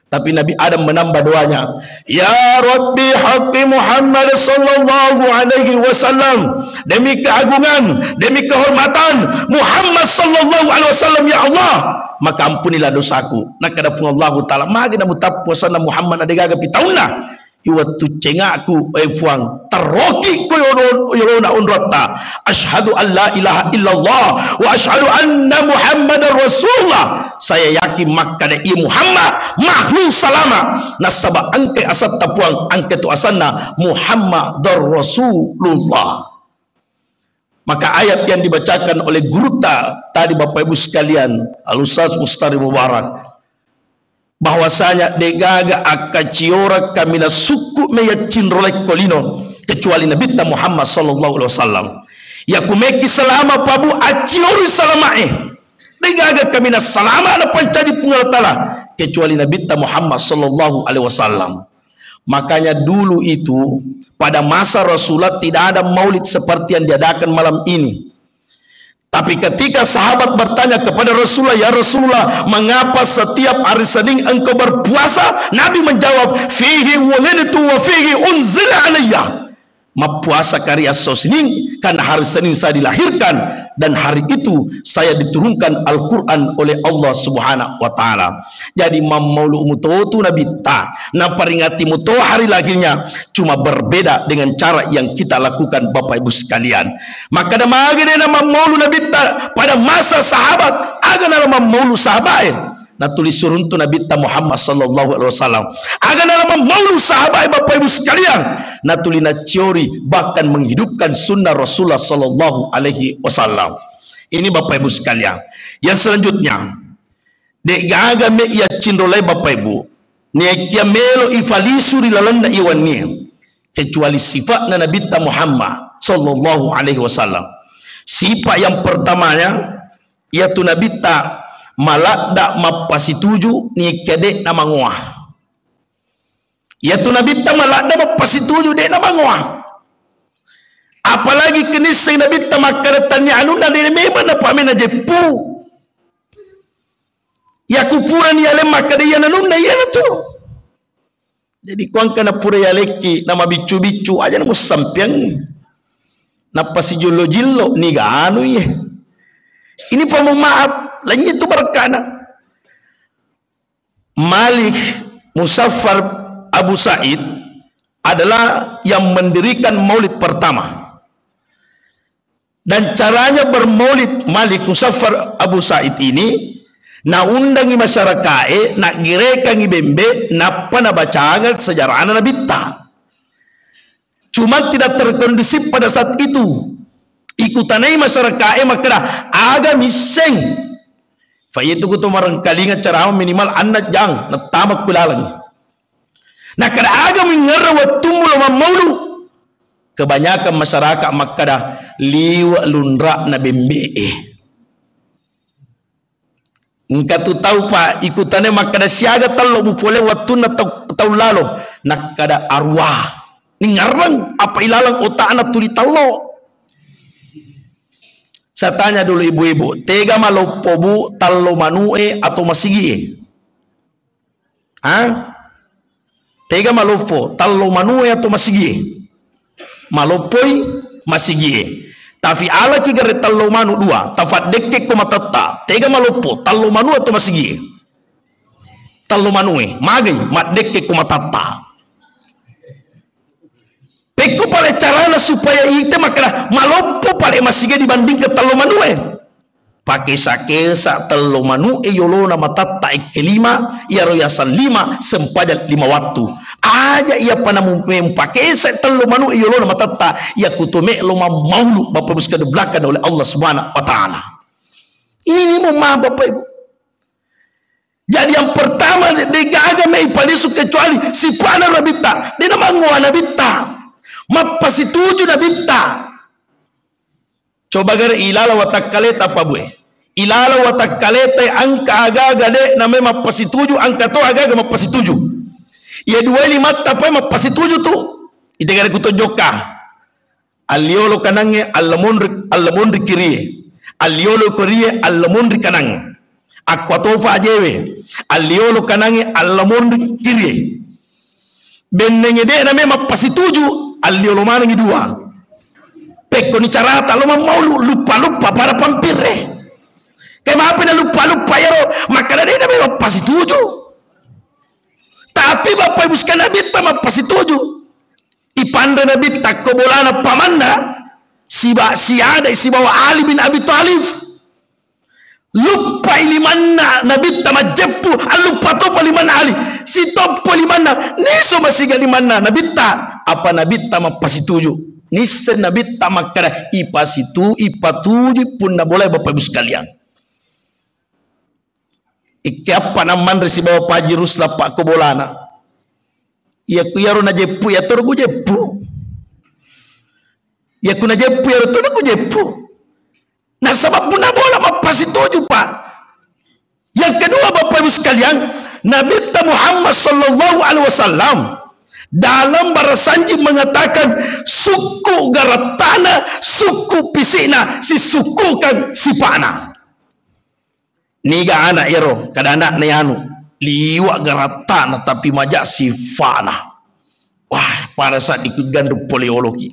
Speaker 5: Tapi Nabi Adam menambah doanya, ya Rabbi haqqi Muhammad sallallahu alaihi wasallam, demi keagungan, demi kehormatan Muhammad sallallahu alaihi wasallam ya Allah, maka ampunilah dosaku. Nakadapun Allah taala magi na mutapposana Muhammad adegaga pitauna iwatu cengaku fuang taroki ko yona unrata asyhadu an la ilaha illallah wa asyhadu anna muhammadar rasulullah. Saya yakin maka de Muhammad mahlu salama nasaba angke asat tapuang angke tu asanna muhammadar rasulullah. Maka ayat yang dibacakan oleh guru tadi Bapak Ibu sekalian Al-Ustaz Mustari Mubarak, bahwasanya degaga akaciora kamina suku meyacin rolek kolino kecuali Nabi Muhammad sallallahu alaihi wasallam ya kumeki selama pabu aciori salamae degaga kamina salama na pancaji pungalatala kecuali Nabi Muhammad sallallahu alaihi wasallam. Makanya dulu itu pada masa Rasulullah tidak ada maulid seperti yang diadakan malam ini. Tapi ketika sahabat bertanya kepada Rasulullah, ya Rasulullah, mengapa setiap hari Senin engkau berpuasa? Nabi menjawab, fihi wulidtu wa fihi unzila alayya. Puasa karya Senin karena hari Senin saya dilahirkan dan hari itu saya diturunkan Al-Quran oleh Allah Subhanahu wa taala. Jadi maulu mutotu Nabi ta na peringati muto hari lahirnya cuma berbeda dengan cara yang kita lakukan Bapak Ibu sekalian. Maka nama nama maulu Nabi ta pada masa sahabat aga nama maulu sahabat na tulis surun tu Nabi Muhammad sallallahu alaihi wasallam aga nama maulu sahabat Bapak Ibu sekalian na tulina teori bahkan menghidupkan sunnah Rasulullah sallallahu alaihi wasallam. Ini Bapak Ibu sekalian. Yang selanjutnya dek gaga me ya cindolai Bapak Ibu ne kia melo ifalisu di lalanda iwannya kecuali sifatnya Nabi Muhammad sallallahu alaihi wasallam. Sifat yang pertamanya ia tu nabita malak mapasituju ni kede na manguah. Ia tu nabita malak mapasituju de na manguah. Apalagi kenising nabita makaratan ni anu na de memang na pamena jepu. Ya kupuran ya lem makade ya nanunda ya tu. Jadi kuang kana pura ya leki nama bicu-bicu aja na sampiang. Napa si jillo ni anu ye. Ini pemaaf lainnya itu berkana. Malik Musaffar Abu Sa'id adalah yang mendirikan maulid pertama. Dan caranya bermaulid Malik Musaffar Abu Sa'id ini na undangi masyarakat nak girekan ibembe napa na bacangan sejarah anak nabita. Cuma tidak terkondusif pada saat itu. Ikutanai masyarakat makna aga miseng. Faitu kutu marang kalinga cara minimal anak jang na tamak kulalang. Nak kada aga mengerra watumul maulu. Kebanyakan masyarakat makada liwa lundra na bembe. Engkau tu tahu pak ikutannya makada siaga talo bupole waktu na tau lalo nak kada arwah. Ningarang apa ilalang otak anak tuli talo. Saya tanya dulu ibu-ibu, tega malopo bu talo manue atau masigi? Hah? Tega malopo talo manue atau masigi? Malopoi masigi. Tapi ala ki gare talo manu dua, tafat dekke ko matata. Tega malopo talo manu atau masigi? Talo manue, magai mat dekke ko matata. Peko pale carana supaya ite makna malopo pale masige dibanding ke talo manue. Pakai sakesa talo manue yolo na matata kelima ya royasan 5 sempadan 5 waktu. Aja ia panamu pakai sa talo manue yolo na matata ya kutume lo maulu Bapak Ibu dibelakang oleh Allah Subhanahu wa taala. Ini mama Bapak Ibu. Jadi yang pertama degaga mai palisu kecuali si pana nabita. Dia nama ngwa nabita. Mapasituju nabita. Coba gara ilala watakaleta apa bue? Ilala watakaleta angka aga-aga de namanya mapasituju angka to aga-aga mapasituju. Ia 25 apa mapasituju tu. Ite gara kutojoka. Aliolo kanange allamondri kirie. Aliolo korie allamondri kanang. Akwatofa ajewe. Aliolo kanange allamondri kirie. Benenge de namanya mapasituju. Aliolo mana ngi dua. Peko ni carata lo mau lupa para pampire. Kayak apa na lupa ya ro makanya dia memang pasti tuju. Tapi Bapak Ibu sekalian nabita pasti tuju. Ipanda nabita kobolana pamanda si ada si bawa Ali bin Abi Thalib. Lupa ilimanna nabita majepu lupa to paliman Ali si top palimanna niso masiga limanna nabita apa nabita mapasi tuju nisen nabita makara ipasitu ipatuju pun na boleh Bapak Ibu sekalian. Iki apa naman resi bawa paji rusla pak kobolana iya kuyaro na jepu ya torgu jepu ya kuna jepu ya torgu jepu. Nah sebab pun bola mapasi tuju pak. Yang kedua Bapak Ibu sekalian, Nabi Muhammad sallallahu alaihi wasallam dalam barasanji mengatakan suku garatana, suku pisina, si suku kan sipana. Niga anak ero, kada anak ne anu, liwa garatana tapi majak sifana. Wah, pada saat dikegandung poliologi.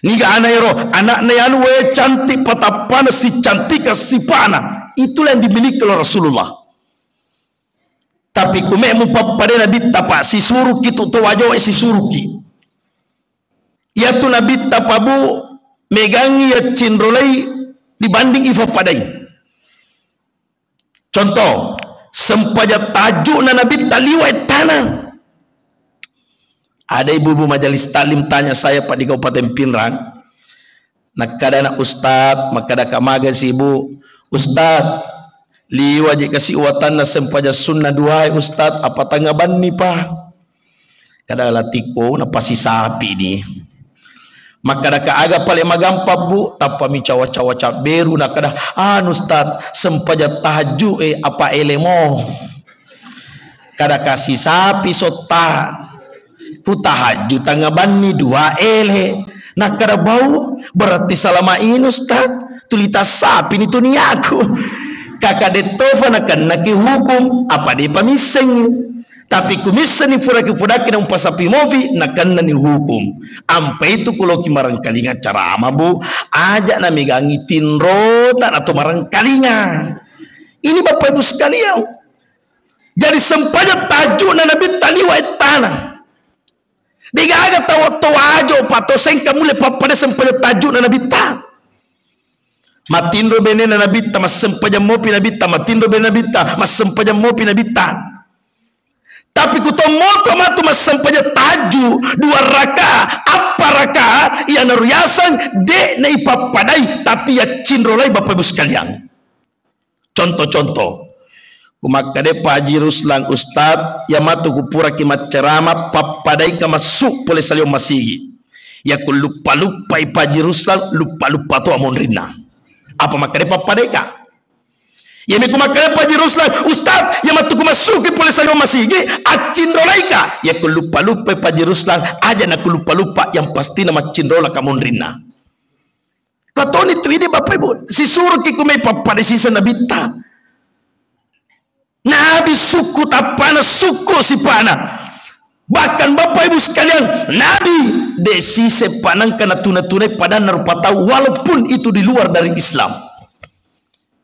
Speaker 5: Niga anak anu we cantik patapana si cantik si pana. Itulah yang dimiliki oleh Rasulullah. Tapi kume mupapada nabi tapa si suruki tu wajo si suruki. Ya tu nabi tapabu megangi ya cindrolai dibanding ifa padai. Contoh, sempaja tajuk na nabi taliwa tanah. Ada ibu-ibu majelis taklim tanya saya Pak di Kabupaten Pinrang. Nak kada nak ustad, maka ada kamaga si ibu, ustad, liwa je kasih uatan na sempaja sunnah duai ustad, apa tanggapan ni Pak? Kada latiko na pasi sapi ni. maka dah aga paling magampap bu tanpa mi cawa-cawa beru nak dah ustaz sempaja tahajud apa elemo kada kasih sapi sota ku tahajud tangga bani dua ele nak kada bau berarti selama ini ustaz tulita sapi ni tuniaku kakak detofa nak hukum apa dia pamiseng tapi kumisa ni furaki na umpasapi movi nakan ni hukum ampai itu kulo ki marangkalinga cara bu aja na megangi tinrotan atau marangkalinga ini bapak ibu sekalian jadi sempanya tajuk na nabi taliwa tanah digaga tawa aja pato sengka mule papada sempanya tajuk na nabi ta matindo bene na nabi ta mas sempanya mopi nabi ta matindo bene nabi ta mas sempanya mopi nabi ta tapi kutomoto matu masampanya taju dua raka apa raka ia naruyasan de na ipapadai tapi ya cinrolai bapak ibu sekalian contoh kumakade Pak Haji Ruslan Ustad ya matu kupura kimat cerama papadai ka masuk boleh salio masigi ya ku lupa Pak Haji Ruslan lupa tu amon rina apa makade papadai ka ya me kumakale Pak Haji Ruslan Ustaz ya matu kumasuki pole sayo masigi acindolaika ya ku lupa Pak Haji Ruslan aja na ku lupa yang pasti nama cindola kamondrina katoni tu ini bapak ibu si suruh ki kumai papada sisa nabita nabi suku tapana suku si pana bahkan bapak ibu sekalian nabi desi sepanang kana tunai pada narupatau walaupun itu di luar dari Islam.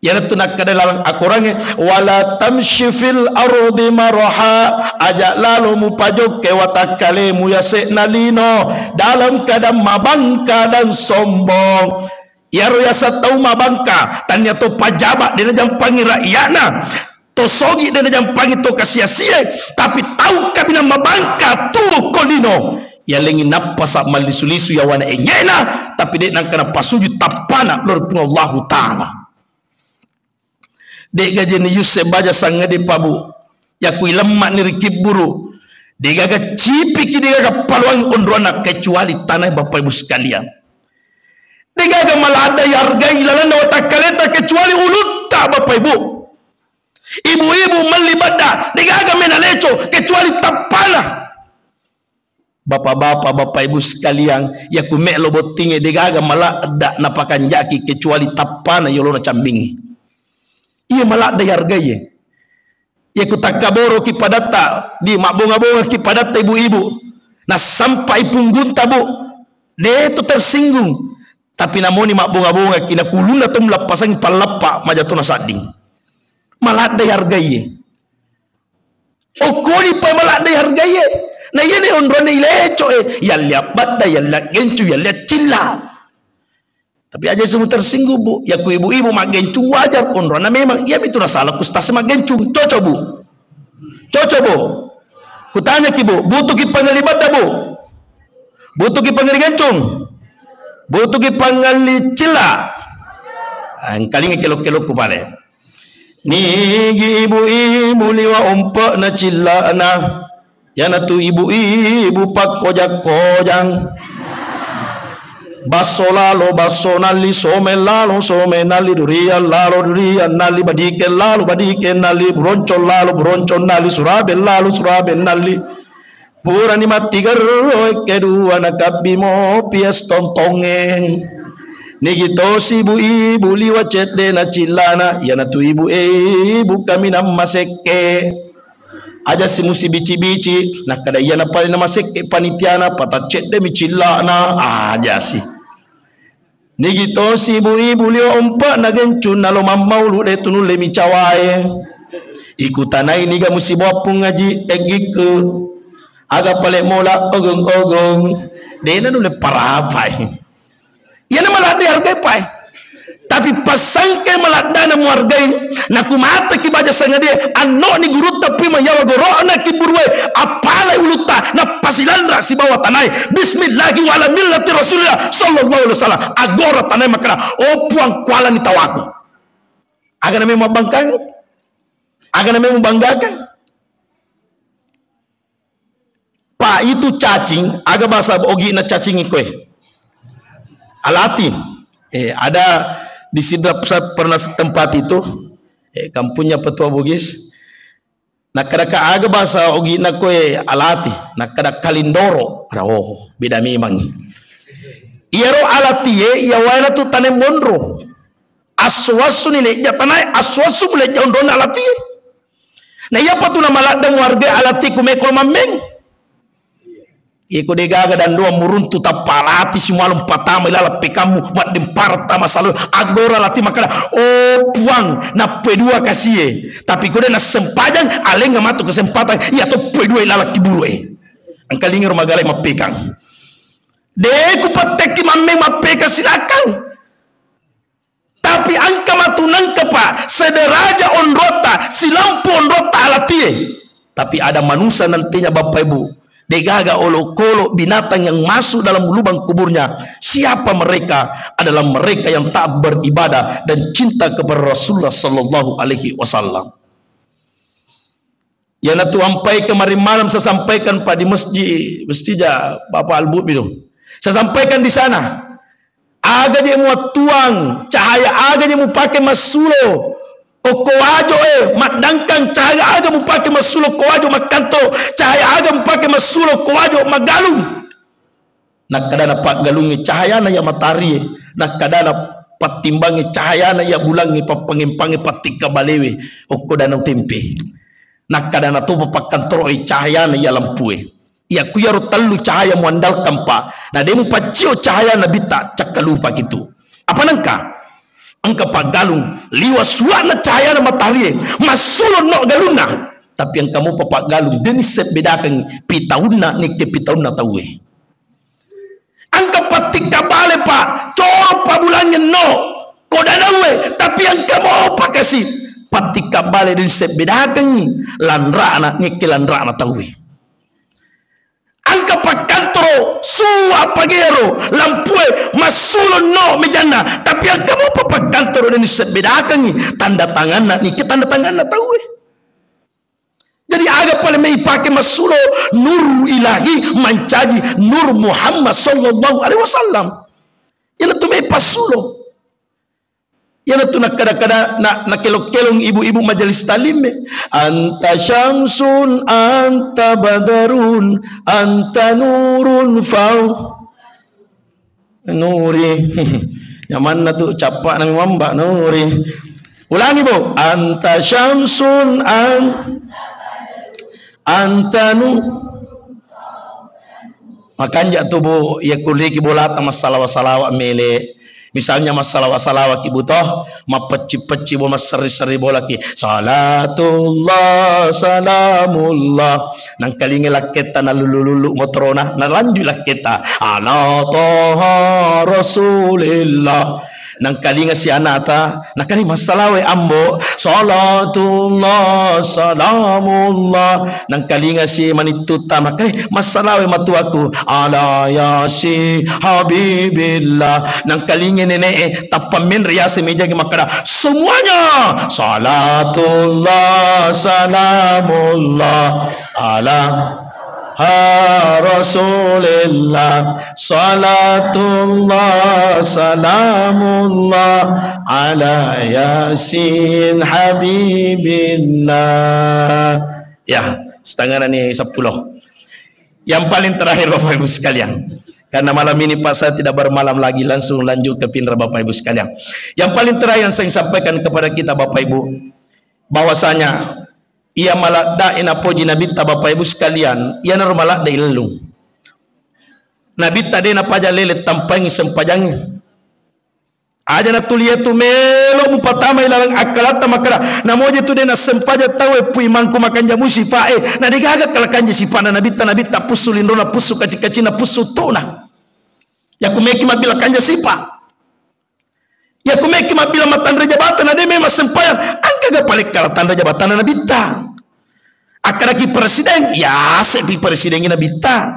Speaker 5: Ya tu nak kadalang akurangnya wala tamshi fil ardi maraha ajak lalu mupajok ke watakale muyasek nalino dalam keadaan mabangka dan sombong ya royasa tau mabangka tanya to pajabat dia jam panggil rakyatna to sogi dia jam panggil to kasia-sia tapi tahu kabina mabangka tu kolino ya lengi napasak malisulisu ya wana enyena tapi dia nak kena pasuju tapana lor Allah taala. Dek gaji ni Yusuf baca sangat di pabu ya kui lemak ni rikip buru dek gaga cipi ki dek gaga paluang ondroana kecuali tanah bapak ibu sekalian dek gaga malah ada yargai lalanda watak kaleta kecuali ulutta bapak ibu ibu-ibu melibada dek gaga menaleco kecuali tapala bapak-bapak bapak ibu sekalian ya ku mek lobot tinggi dek gaga malah ada napakan jaki kecuali tapana yolona cambingi ia malah ada harganya ya kutakaboro ki padata di mabonga-bonga ki padata ibu-ibu nah sampai punggun tabu dia itu tersinggung tapi namoni mabonga-bonga kina kuluna tu melapasang palapa majatuna sading malah ada harganya okoni pa malah ada harganya nah ini ondrone ileco ya lihat badda ya lihat gencu ya lihat cilla tapi aja semua tersinggung bu ya ku ibu-ibu mak gencung wajar ondrona memang ya itu salah kustas mak gencung cocok bu kutanya ki bu butuh ki pangalibat dah bu butuh ki pangali gencung butuh ki pangali cila angkalinga kelok-kelok ku pare nigi ibu-ibu liwa umpak na cila na ya na tu ibu-ibu pak kojak-kojang baso nali some nali durian nali badike nali bronco nali surabe nali purani mati garo kedua nakabimo pies tontonge nigito si ibu liwa cede na cilana ya na tu ibu kami nama seke aja si musi bici-bici nak kada iya na pali nama seke panitiana pata cede mi cilana aja si nigito si ibu liwa umpa nagencun nalo mamau lu de tunu le mi cawae ikutanai niga musi bopung ngaji egike aga pale mola ogong de na nule parapai iya na malah de hargai pai tapi pasangke maladana muargai naku mata ki baca sanga dia anno ni guru tapi mayawa gorona ki burwe apala uluta na pasilan ra si bawa tanai bismillahi wa ala millati rasulillah sallallahu alaihi wasallam agora tanai makana opuang kuala ni tawaku aga na memang bangkang aga na memang banggakan pak itu cacing aga bahasa ogi na cacing ikoe alati. Ada di sini pernah tempat itu, kampungnya Petua Bugis. Nak kada aga bahasa ogi nak koe alati, nak kada kalindoro. Oh, beda memang. Iaro alati ya wana tu tane monro. Aswasu ni le tanai aswasu boleh jauh don alati. Na iya patu nama ladang warga alati kumekol mameng. Iko degaga dan doa muruntu tapalati semua patama ilala pekamu mat demparta masalah agora lati makala oh puang na pedua kasih tapi kode na sempajang alenga matu kesempatan iya to pedua ilala kiburu angkalingi rumagala mapekang de ku pateki mameng mapeka silakan tapi angka matunan kepa sederaja onrota silampu onrota alati tapi ada manusia nantinya Bapak Ibu degaga olok-olok binatang yang masuk dalam lubang kuburnya. Siapa mereka? Adalah mereka yang taat beribadah dan cinta kepada Rasulullah sallallahu alaihi wasallam. Yang natu ampai kemarin malam saya sampaikan di masjidnya Bapak Albub itu. Saya sampaikan di sana. Aga je mu tuang cahaya aga je mu pakai masulo. Kowajo madangkan cahaya aga mu pakai masulo kowajo makanto cahaya aga mu pakai masulo kowajo magalung nak kadana pak galungi cahaya na ya matahari nak kadana patimbangi cahaya na ya bulangi papangimpangi patika balewe oko danau tempe nak kadana tu pakanto cahaya na ya lampue ya kuyaro tallu cahaya mu andalkan pa na demu pacio cahaya na bita cakalupa gitu apa nangka angka pagalung liwas suana cahaya na matahari masulon no galuna tapi yang kamu papak galung deni set bedakan pitauna ni ke pitauna tawe angka patika bale pak coro pabulannya no kodanawe tapi yang kamu pakasi patika bale deni set bedakan ni lanrana ni ke lanrana tawe angka pakantro suwa pagero lampue masulo no mejana tapi yang kamu pakantro dan sebedakan ni tanda tangan ni ke tanda tangan tahu jadi agak paling mai pakai masulo nur ilahi mancaji nur Muhammad sallallahu alaihi wasallam yang tu mai pasulo yang tu nak kada-kada nak kelong-kelong ibu-ibu majelis talim anta syamsun anta badarun anta nurun fau nuri nyaman na tu capak nang mamba nuri ulangi bu anta syamsun anta nu makanya tu bu ya kuliki bolat masalah mele misalnya masalah kibutoh mapeci-peci bo maseri-seri bolaki salatullah salamullah nang kalingi laketa na lulu motrona na lanjut laketa ala toha rasulillah nang kalinga si anata nak kali masalah we ambo salatullah salamullah nang kalinga si manituta makali masalah we matuaku ala yasi habibillah nang kalinga nene tapamin riase meja ke makara semuanya salatullah salamullah ala Rasulillah salatullah salamullah ala yasin habibillah ya setengah ni 10 yang paling terakhir Bapak Ibu sekalian karena malam ini Pak saya tidak bermalam lagi langsung lanjut ke Pindra Bapak Ibu sekalian yang paling terakhir yang saya sampaikan kepada kita Bapak Ibu bahwasanya ia malah da inapoji nabi ta Bapak Ibu sekalian ia normalak da ilung nabi tadi na paja lelet tampangi sempajang aja na tulia tu melo mupatama ilalang akalata makara namoje tu dena sempaja tawe pui mangku makan jamu sifae na digaga kalakanje sifana nabi ta pusulin rona pusu kacina pusu tuna ya kumeki mabila kanja sifa ya kumeki mabila matandra jabatan ade memang sempayang angka gapalik kala tanda jabatan nabi ta akaraki presiden ya sepi presiden nabi ta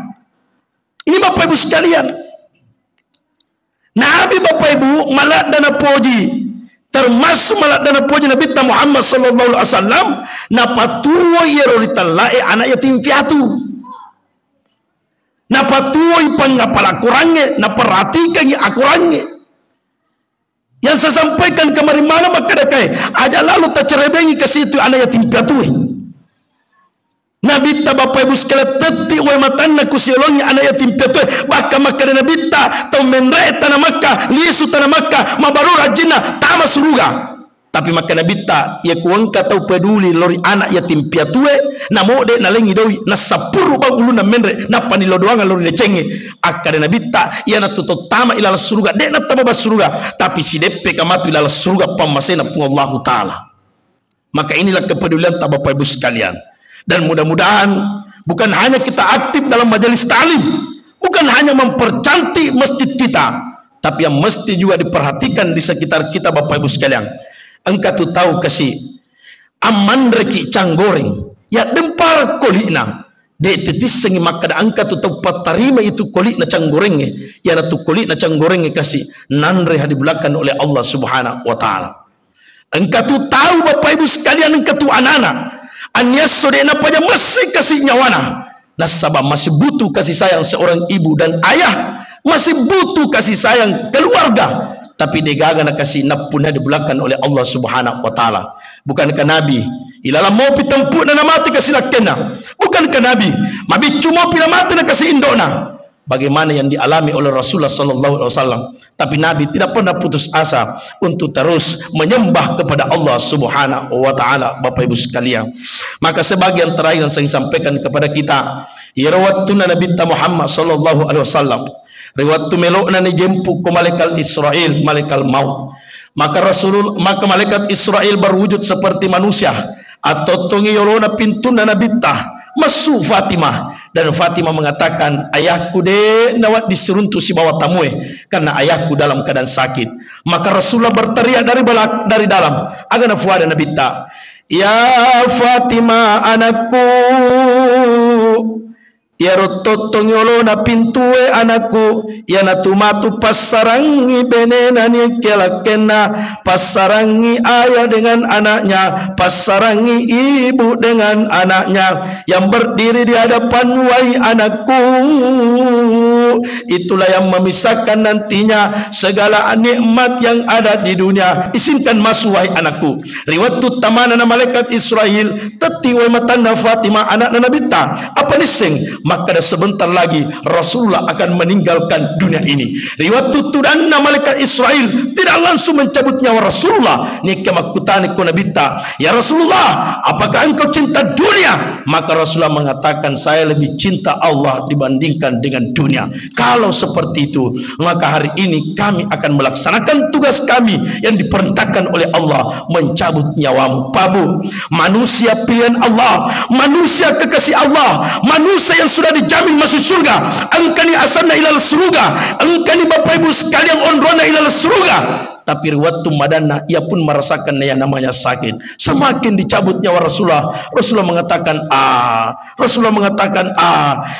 Speaker 5: ini Bapak Ibu sekalian nabi Bapak Ibu malak dana poji termasuk malak dana poji nabi ta Muhammad sallallahu alaihi wasallam na patuwa yeroritan lae anak yatim piatu Na patuoy pangapala kurangnya, na perhatikan ya akurannya. Yang saya sampaikan kemarin malam makadakai, aja lalu tak cerebengi ke situ anak yatim piatu. Nabi ta bapak ibu sekalian teti wa matanna kusilongi anak yatim piatu. Baka makada nabi ta tau menre tanah Makkah, lisu tanah Makkah, mabaru rajina tama suruga. Tapi maka nabi ta ya kuangka tau peduli lori anak yatim piatu na mode na lengi doi na sapuru bang ulu na menre na panilo doangan lori lecenge akade nabi ta ya na tuto tama ilala suruga de na tama bas suruga tapi si depe kamatu ilala suruga pamasena pun Allah Ta'ala. Maka inilah kepedulian tak Bapak Ibu sekalian, dan mudah-mudahan bukan hanya kita aktif dalam majelis ta'lim, bukan hanya mempercantik masjid kita, tapi yang mesti juga diperhatikan di sekitar kita Bapak Ibu sekalian. Engkau tu tahu kasih aman reki canggoreng ya dempar kolina de tetis sengi maka da engkau tu tahu patarima itu kolina canggorengnya ya na tu kolina canggorengnya kasih nanre hadibulakan oleh Allah Subhanahu wa Ta'ala. Engkau tu tahu Bapak Ibu sekalian, engkau tu anak-anak anyaso de na paja masih kasih nyawana nasabah masih butuh kasih sayang seorang ibu dan ayah, masih butuh kasih sayang keluarga. Tapi degaga na kasih napuna dibulakan oleh Allah Subhanahu wa Ta'ala. Bukankah Nabi ilala mau pitempu na mati kasih lakena, bukankah Nabi mabi cuma pila mati na kasih indona. Bagaimana yang dialami oleh Rasulullah sallallahu alaihi wasallam. Tapi Nabi tidak pernah putus asa untuk terus menyembah kepada Allah Subhanahu wa Ta'ala Bapak Ibu sekalian. Maka sebagian terakhir yang saya sampaikan kepada kita, irawatuna Nabi Muhammad sallallahu alaihi wasallam riwayat tu melok na jempuk ke malaikat Israel, malaikat maut. Maka malaikat Israel berwujud seperti manusia atau tongi yolona pintu na nabita masuk Fatimah, dan Fatimah mengatakan ayahku de nawat diseruntu si bawa tamue karena ayahku dalam keadaan sakit. Maka Rasulullah berteriak dari dalam agana fuada nabita, ya Fatimah anakku, ya rototong yolona pintue anakku, ya natumatu pasarangi benena ni kelakena, pasarangi ayah dengan anaknya, pasarangi ibu dengan anaknya yang berdiri di hadapan wahai anakku. Itulah yang memisahkan nantinya segala nikmat yang ada di dunia. Izinkan masuk wahai anakku. Riwayat tamana na malaikat Israel teti wa matanda Fatimah anak nabita apa niseng, maka sebentar lagi Rasulullah akan meninggalkan dunia ini. Riwayat tutudan na malaikat Israel tidak langsung mencabut nyawa Rasulullah. Nikamakutani ko nabita, ya Rasulullah, apakah engkau cinta dunia? Maka Rasulullah mengatakan, saya lebih cinta Allah dibandingkan dengan dunia. Kalau seperti itu, maka hari ini kami akan melaksanakan tugas kami yang diperintahkan oleh Allah, mencabut nyawamu. Pabu, manusia pilihan Allah, manusia kekasih Allah, manusia yang sudah dijamin masuk surga. Engkani asanna ilal surga, engkani Bapak Ibu sekalian ondrona ilal surga. Tapi riwayat madana ia pun merasakan yang namanya sakit. Semakin dicabut nyawa Rasulullah, Rasulullah mengatakan Rasulullah mengatakan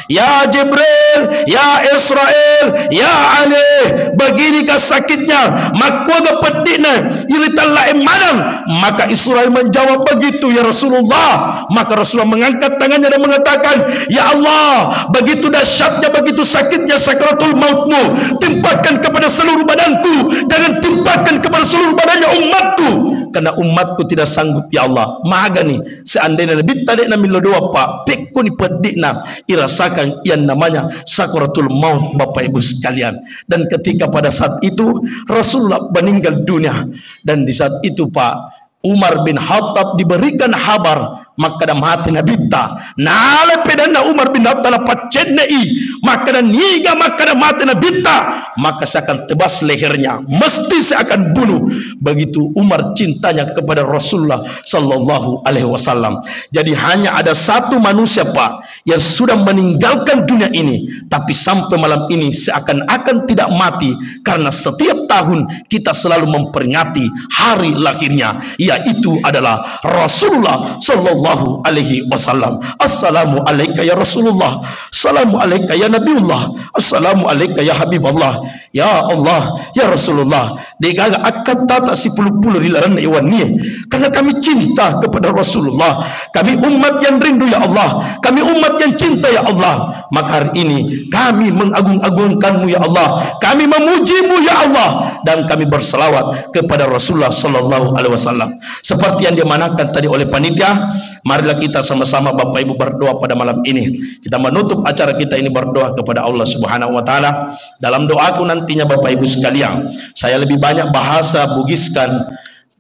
Speaker 5: ya Jibril, ya Israel, ya Ali, beginikah sakitnya? Makwa pedina iritalla emanam. Maka Israel menjawab, begitu ya Rasulullah. Maka Rasulullah mengangkat tangannya dan mengatakan, ya Allah, begitu dahsyatnya, begitu sakitnya sakaratul mautmu, timpakan kepada seluruh badanku, jangan timpakan kepada seluruh badannya umatku, karena umatku tidak sanggup ya Allah. Magani seandainya lebih tadi na milodoa pak pekuni pedikna irasakan yang namanya sakaratul maut Bapak Ibu sekalian. Dan ketika pada saat itu Rasulullah meninggal dunia, dan di saat itu Pak Umar bin Khattab diberikan kabar, maka dah mati nabita nale pedana Umar bin Khattab pacennei, maka dah niga, maka dah mati nabita, maka saya akan tebas lehernya, mesti saya akan bunuh. Begitu Umar cintanya kepada Rasulullah sallallahu alaihi wasallam. Jadi hanya ada satu manusia Pak yang sudah meninggalkan dunia ini, tapi sampai malam ini seakan-akan tidak mati, karena setiap tahun kita selalu memperingati hari lahirnya, yaitu adalah Rasulullah sallallahu alaihi wasallam. Assalamu alayka ya Rasulullah. Assalamu alayka ya Nabiullah, Assalamu alayka ya Habibullah, ya Allah, ya Rasulullah. Dia akan tata si puluh-puluh dilarang iwan ni. Karena kami cinta kepada Rasulullah. Kami umat yang rindu ya Allah. Kami umat yang cinta ya Allah. Maka hari ini kami mengagung-agungkanmu ya Allah. Kami memujimu ya Allah. Dan kami berselawat kepada Rasulullah sallallahu alaihi wasallam. Seperti yang dimanakan tadi oleh panitia, marilah kita sama-sama Bapak Ibu berdoa pada malam ini. Kita menutup acara kita ini berdoa kepada Allah Subhanahu wa taala. Dalam doaku nantinya Bapak Ibu sekalian, saya lebih banyak bahasa Bugiskan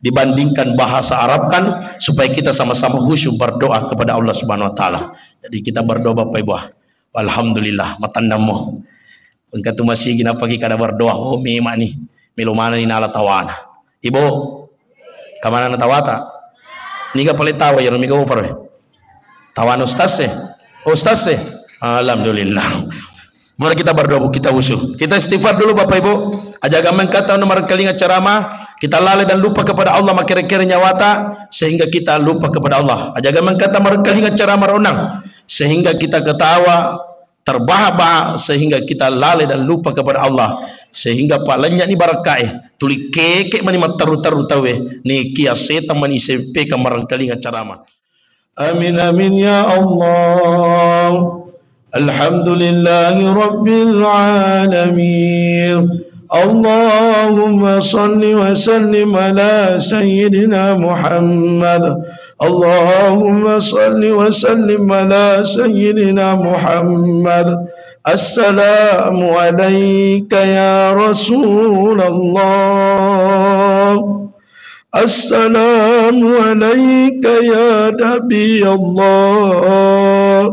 Speaker 5: dibandingkan bahasa Arabkan supaya kita sama-sama khusyuk berdoa kepada Allah Subhanahu wa taala. Jadi kita berdoa Bapak Ibu. Alhamdulillah matandamo. Engkau masih gina pagi kada berdoa. Oh memang ni melumana ni nala tawana. Ibu kamana na tawata? Niga palit tawa yang miga over. Tawana ustaz se. Ustaz se. Alhamdulillah. Mari kita berdoa, kita khusyuk. Kita istighfar dulu Bapak Ibu. Ajaga mengkata nomor kali ceramah, kita lalai dan lupa kepada Allah makir-kir nyawata sehingga kita lupa kepada Allah. Ajaga mengkata nomor kali ceramah ronang sehingga kita ketawa terbahak-bahak sehingga kita lalai dan lupa kepada Allah sehingga pak lenyak ni barakah tuli keke mani mataru-taru tawe ni kia setan mani SMP kamaran kali ceramah. Amin amin ya Allah. Alhamdulillahi Rabbil Alamin. Allahumma salli wa sallim ala Sayyidina Muhammad. Allahumma salli wa sallim ala Sayyidina Muhammad. Assalamu alayka ya Rasulullah. Assalamu alayka ya Nabi Allah.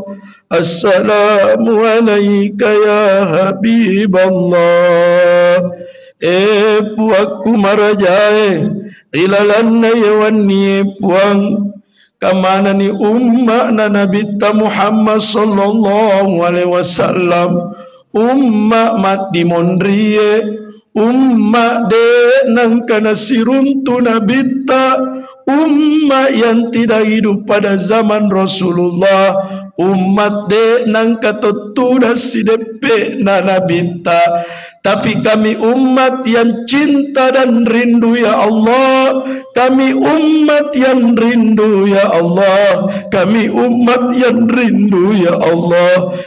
Speaker 5: Assalamu alayka ya Habib Allah. Puakku marajae rilalanna yawanni puang kamana ni umma na Nabi Muhammad sallallahu alaihi wasallam. Umma mat di mondrie, umma de nang kana siruntu Nabi ta, umma yang tidak hidup pada zaman Rasulullah, umat de nang katutuda sidepe na nabita. Tapi kami umat yang cinta dan rindu ya Allah. Kami umat yang rindu ya Allah. Kami umat yang rindu ya Allah.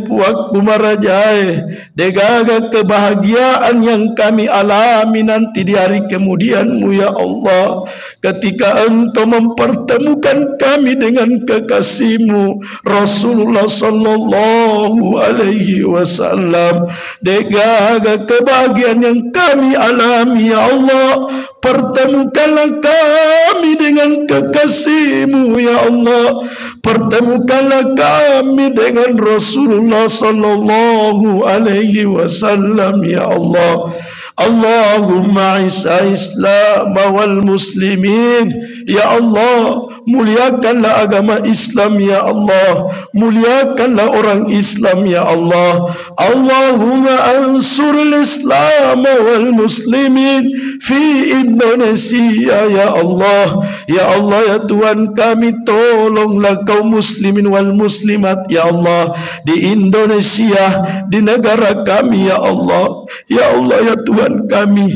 Speaker 5: Puakku marajai, degaga kebahagiaan yang kami alami nanti di hari kemudianmu ya Allah. Ketika Engkau mempertemukan kami dengan kekasihmu Rasulullah sallallahu alaihi wasallam. Degaga kebahagiaan yang kami alami ya Allah. Pertemukanlah kami dengan kekasihmu ya Allah. Pertemukanlah kami dengan Rasulullah sallallahu alaihi wasallam ya Allah. Allahumma isa Islam wal muslimin ya Allah. Muliakanlah agama Islam ya Allah. Muliakanlah orang Islam ya Allah. Allahumma ansuril Islam wal muslimin fi Indonesia ya Allah. Ya Allah ya Tuhan kami, tolonglah kaum muslimin wal muslimat ya Allah di Indonesia, di negara kami ya Allah. Ya Allah ya Tuhan kami,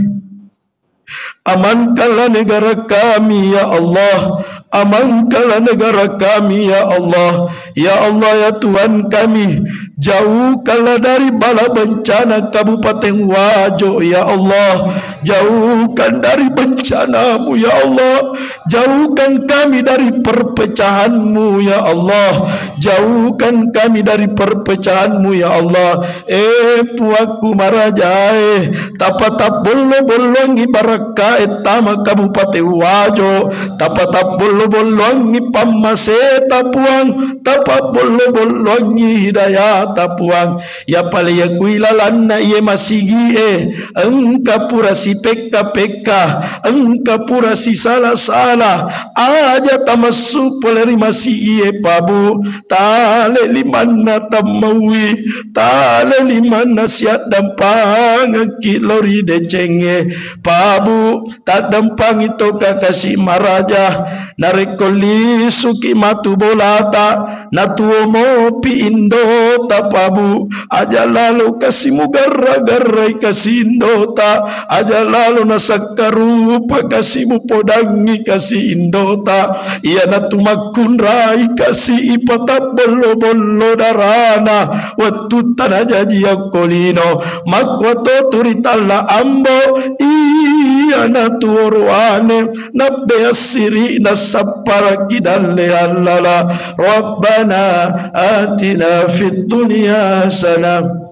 Speaker 5: amankanlah negara kami ya Allah. Amankanlah negara kami ya Allah. Ya Allah ya Tuhan kami, jauhkanlah dari bala bencana Kabupaten Wajo ya Allah. Jauhkan dari bencanamu ya Allah. Jauhkan kami dari perpecahanmu ya Allah. Jauhkan kami dari perpecahanmu ya Allah. Puakku marajai tapatap bolo-bolongi baraka etama Kabupaten Wajo. Tapatap bolo-bolongi pamaseta puang. Tapat bolo-bolongi hidayah tapuang. Ya pale ya kuilalanna ye masigi engka pura si peka-peka, engka pura si salah-salah aja tamasuk poleri masigi pabu. Tale limanna tamawi, tale limanna siat dampang kilori decenge pabu. Tak dampang itu kakasi maraja narekoli suki matu bolata natuomo pi indo tapabu aja lalu kasimu garra-garrai kasindota aja lalu nasakarupa kasimu podangi kasi indota iya natumakundrai kasi ipata bolo-bolo darana watu tanaja jiakolino makwato turitalla ambo iya natuorwane nabeasiri nasapara kidalle allala rabbana atina fid dunya hasanah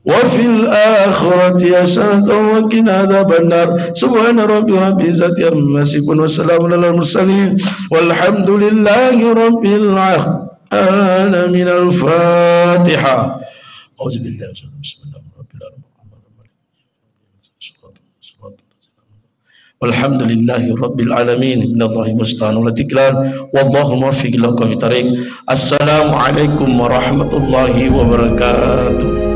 Speaker 5: وفي الآخرة حسنة وقنا عذاب النار سبحان ربك رب العزة عما يصفون وسلام على المرسلين والحمد لله رب العالمين. الفاتحة. أعوذ بالله بسم الله الرحمن الرحيم والحمد لله رب العالمين إن الله مستعان ولا تكلان والله موفق لكم في طريق. السلام عليكم ورحمة الله وبركاته.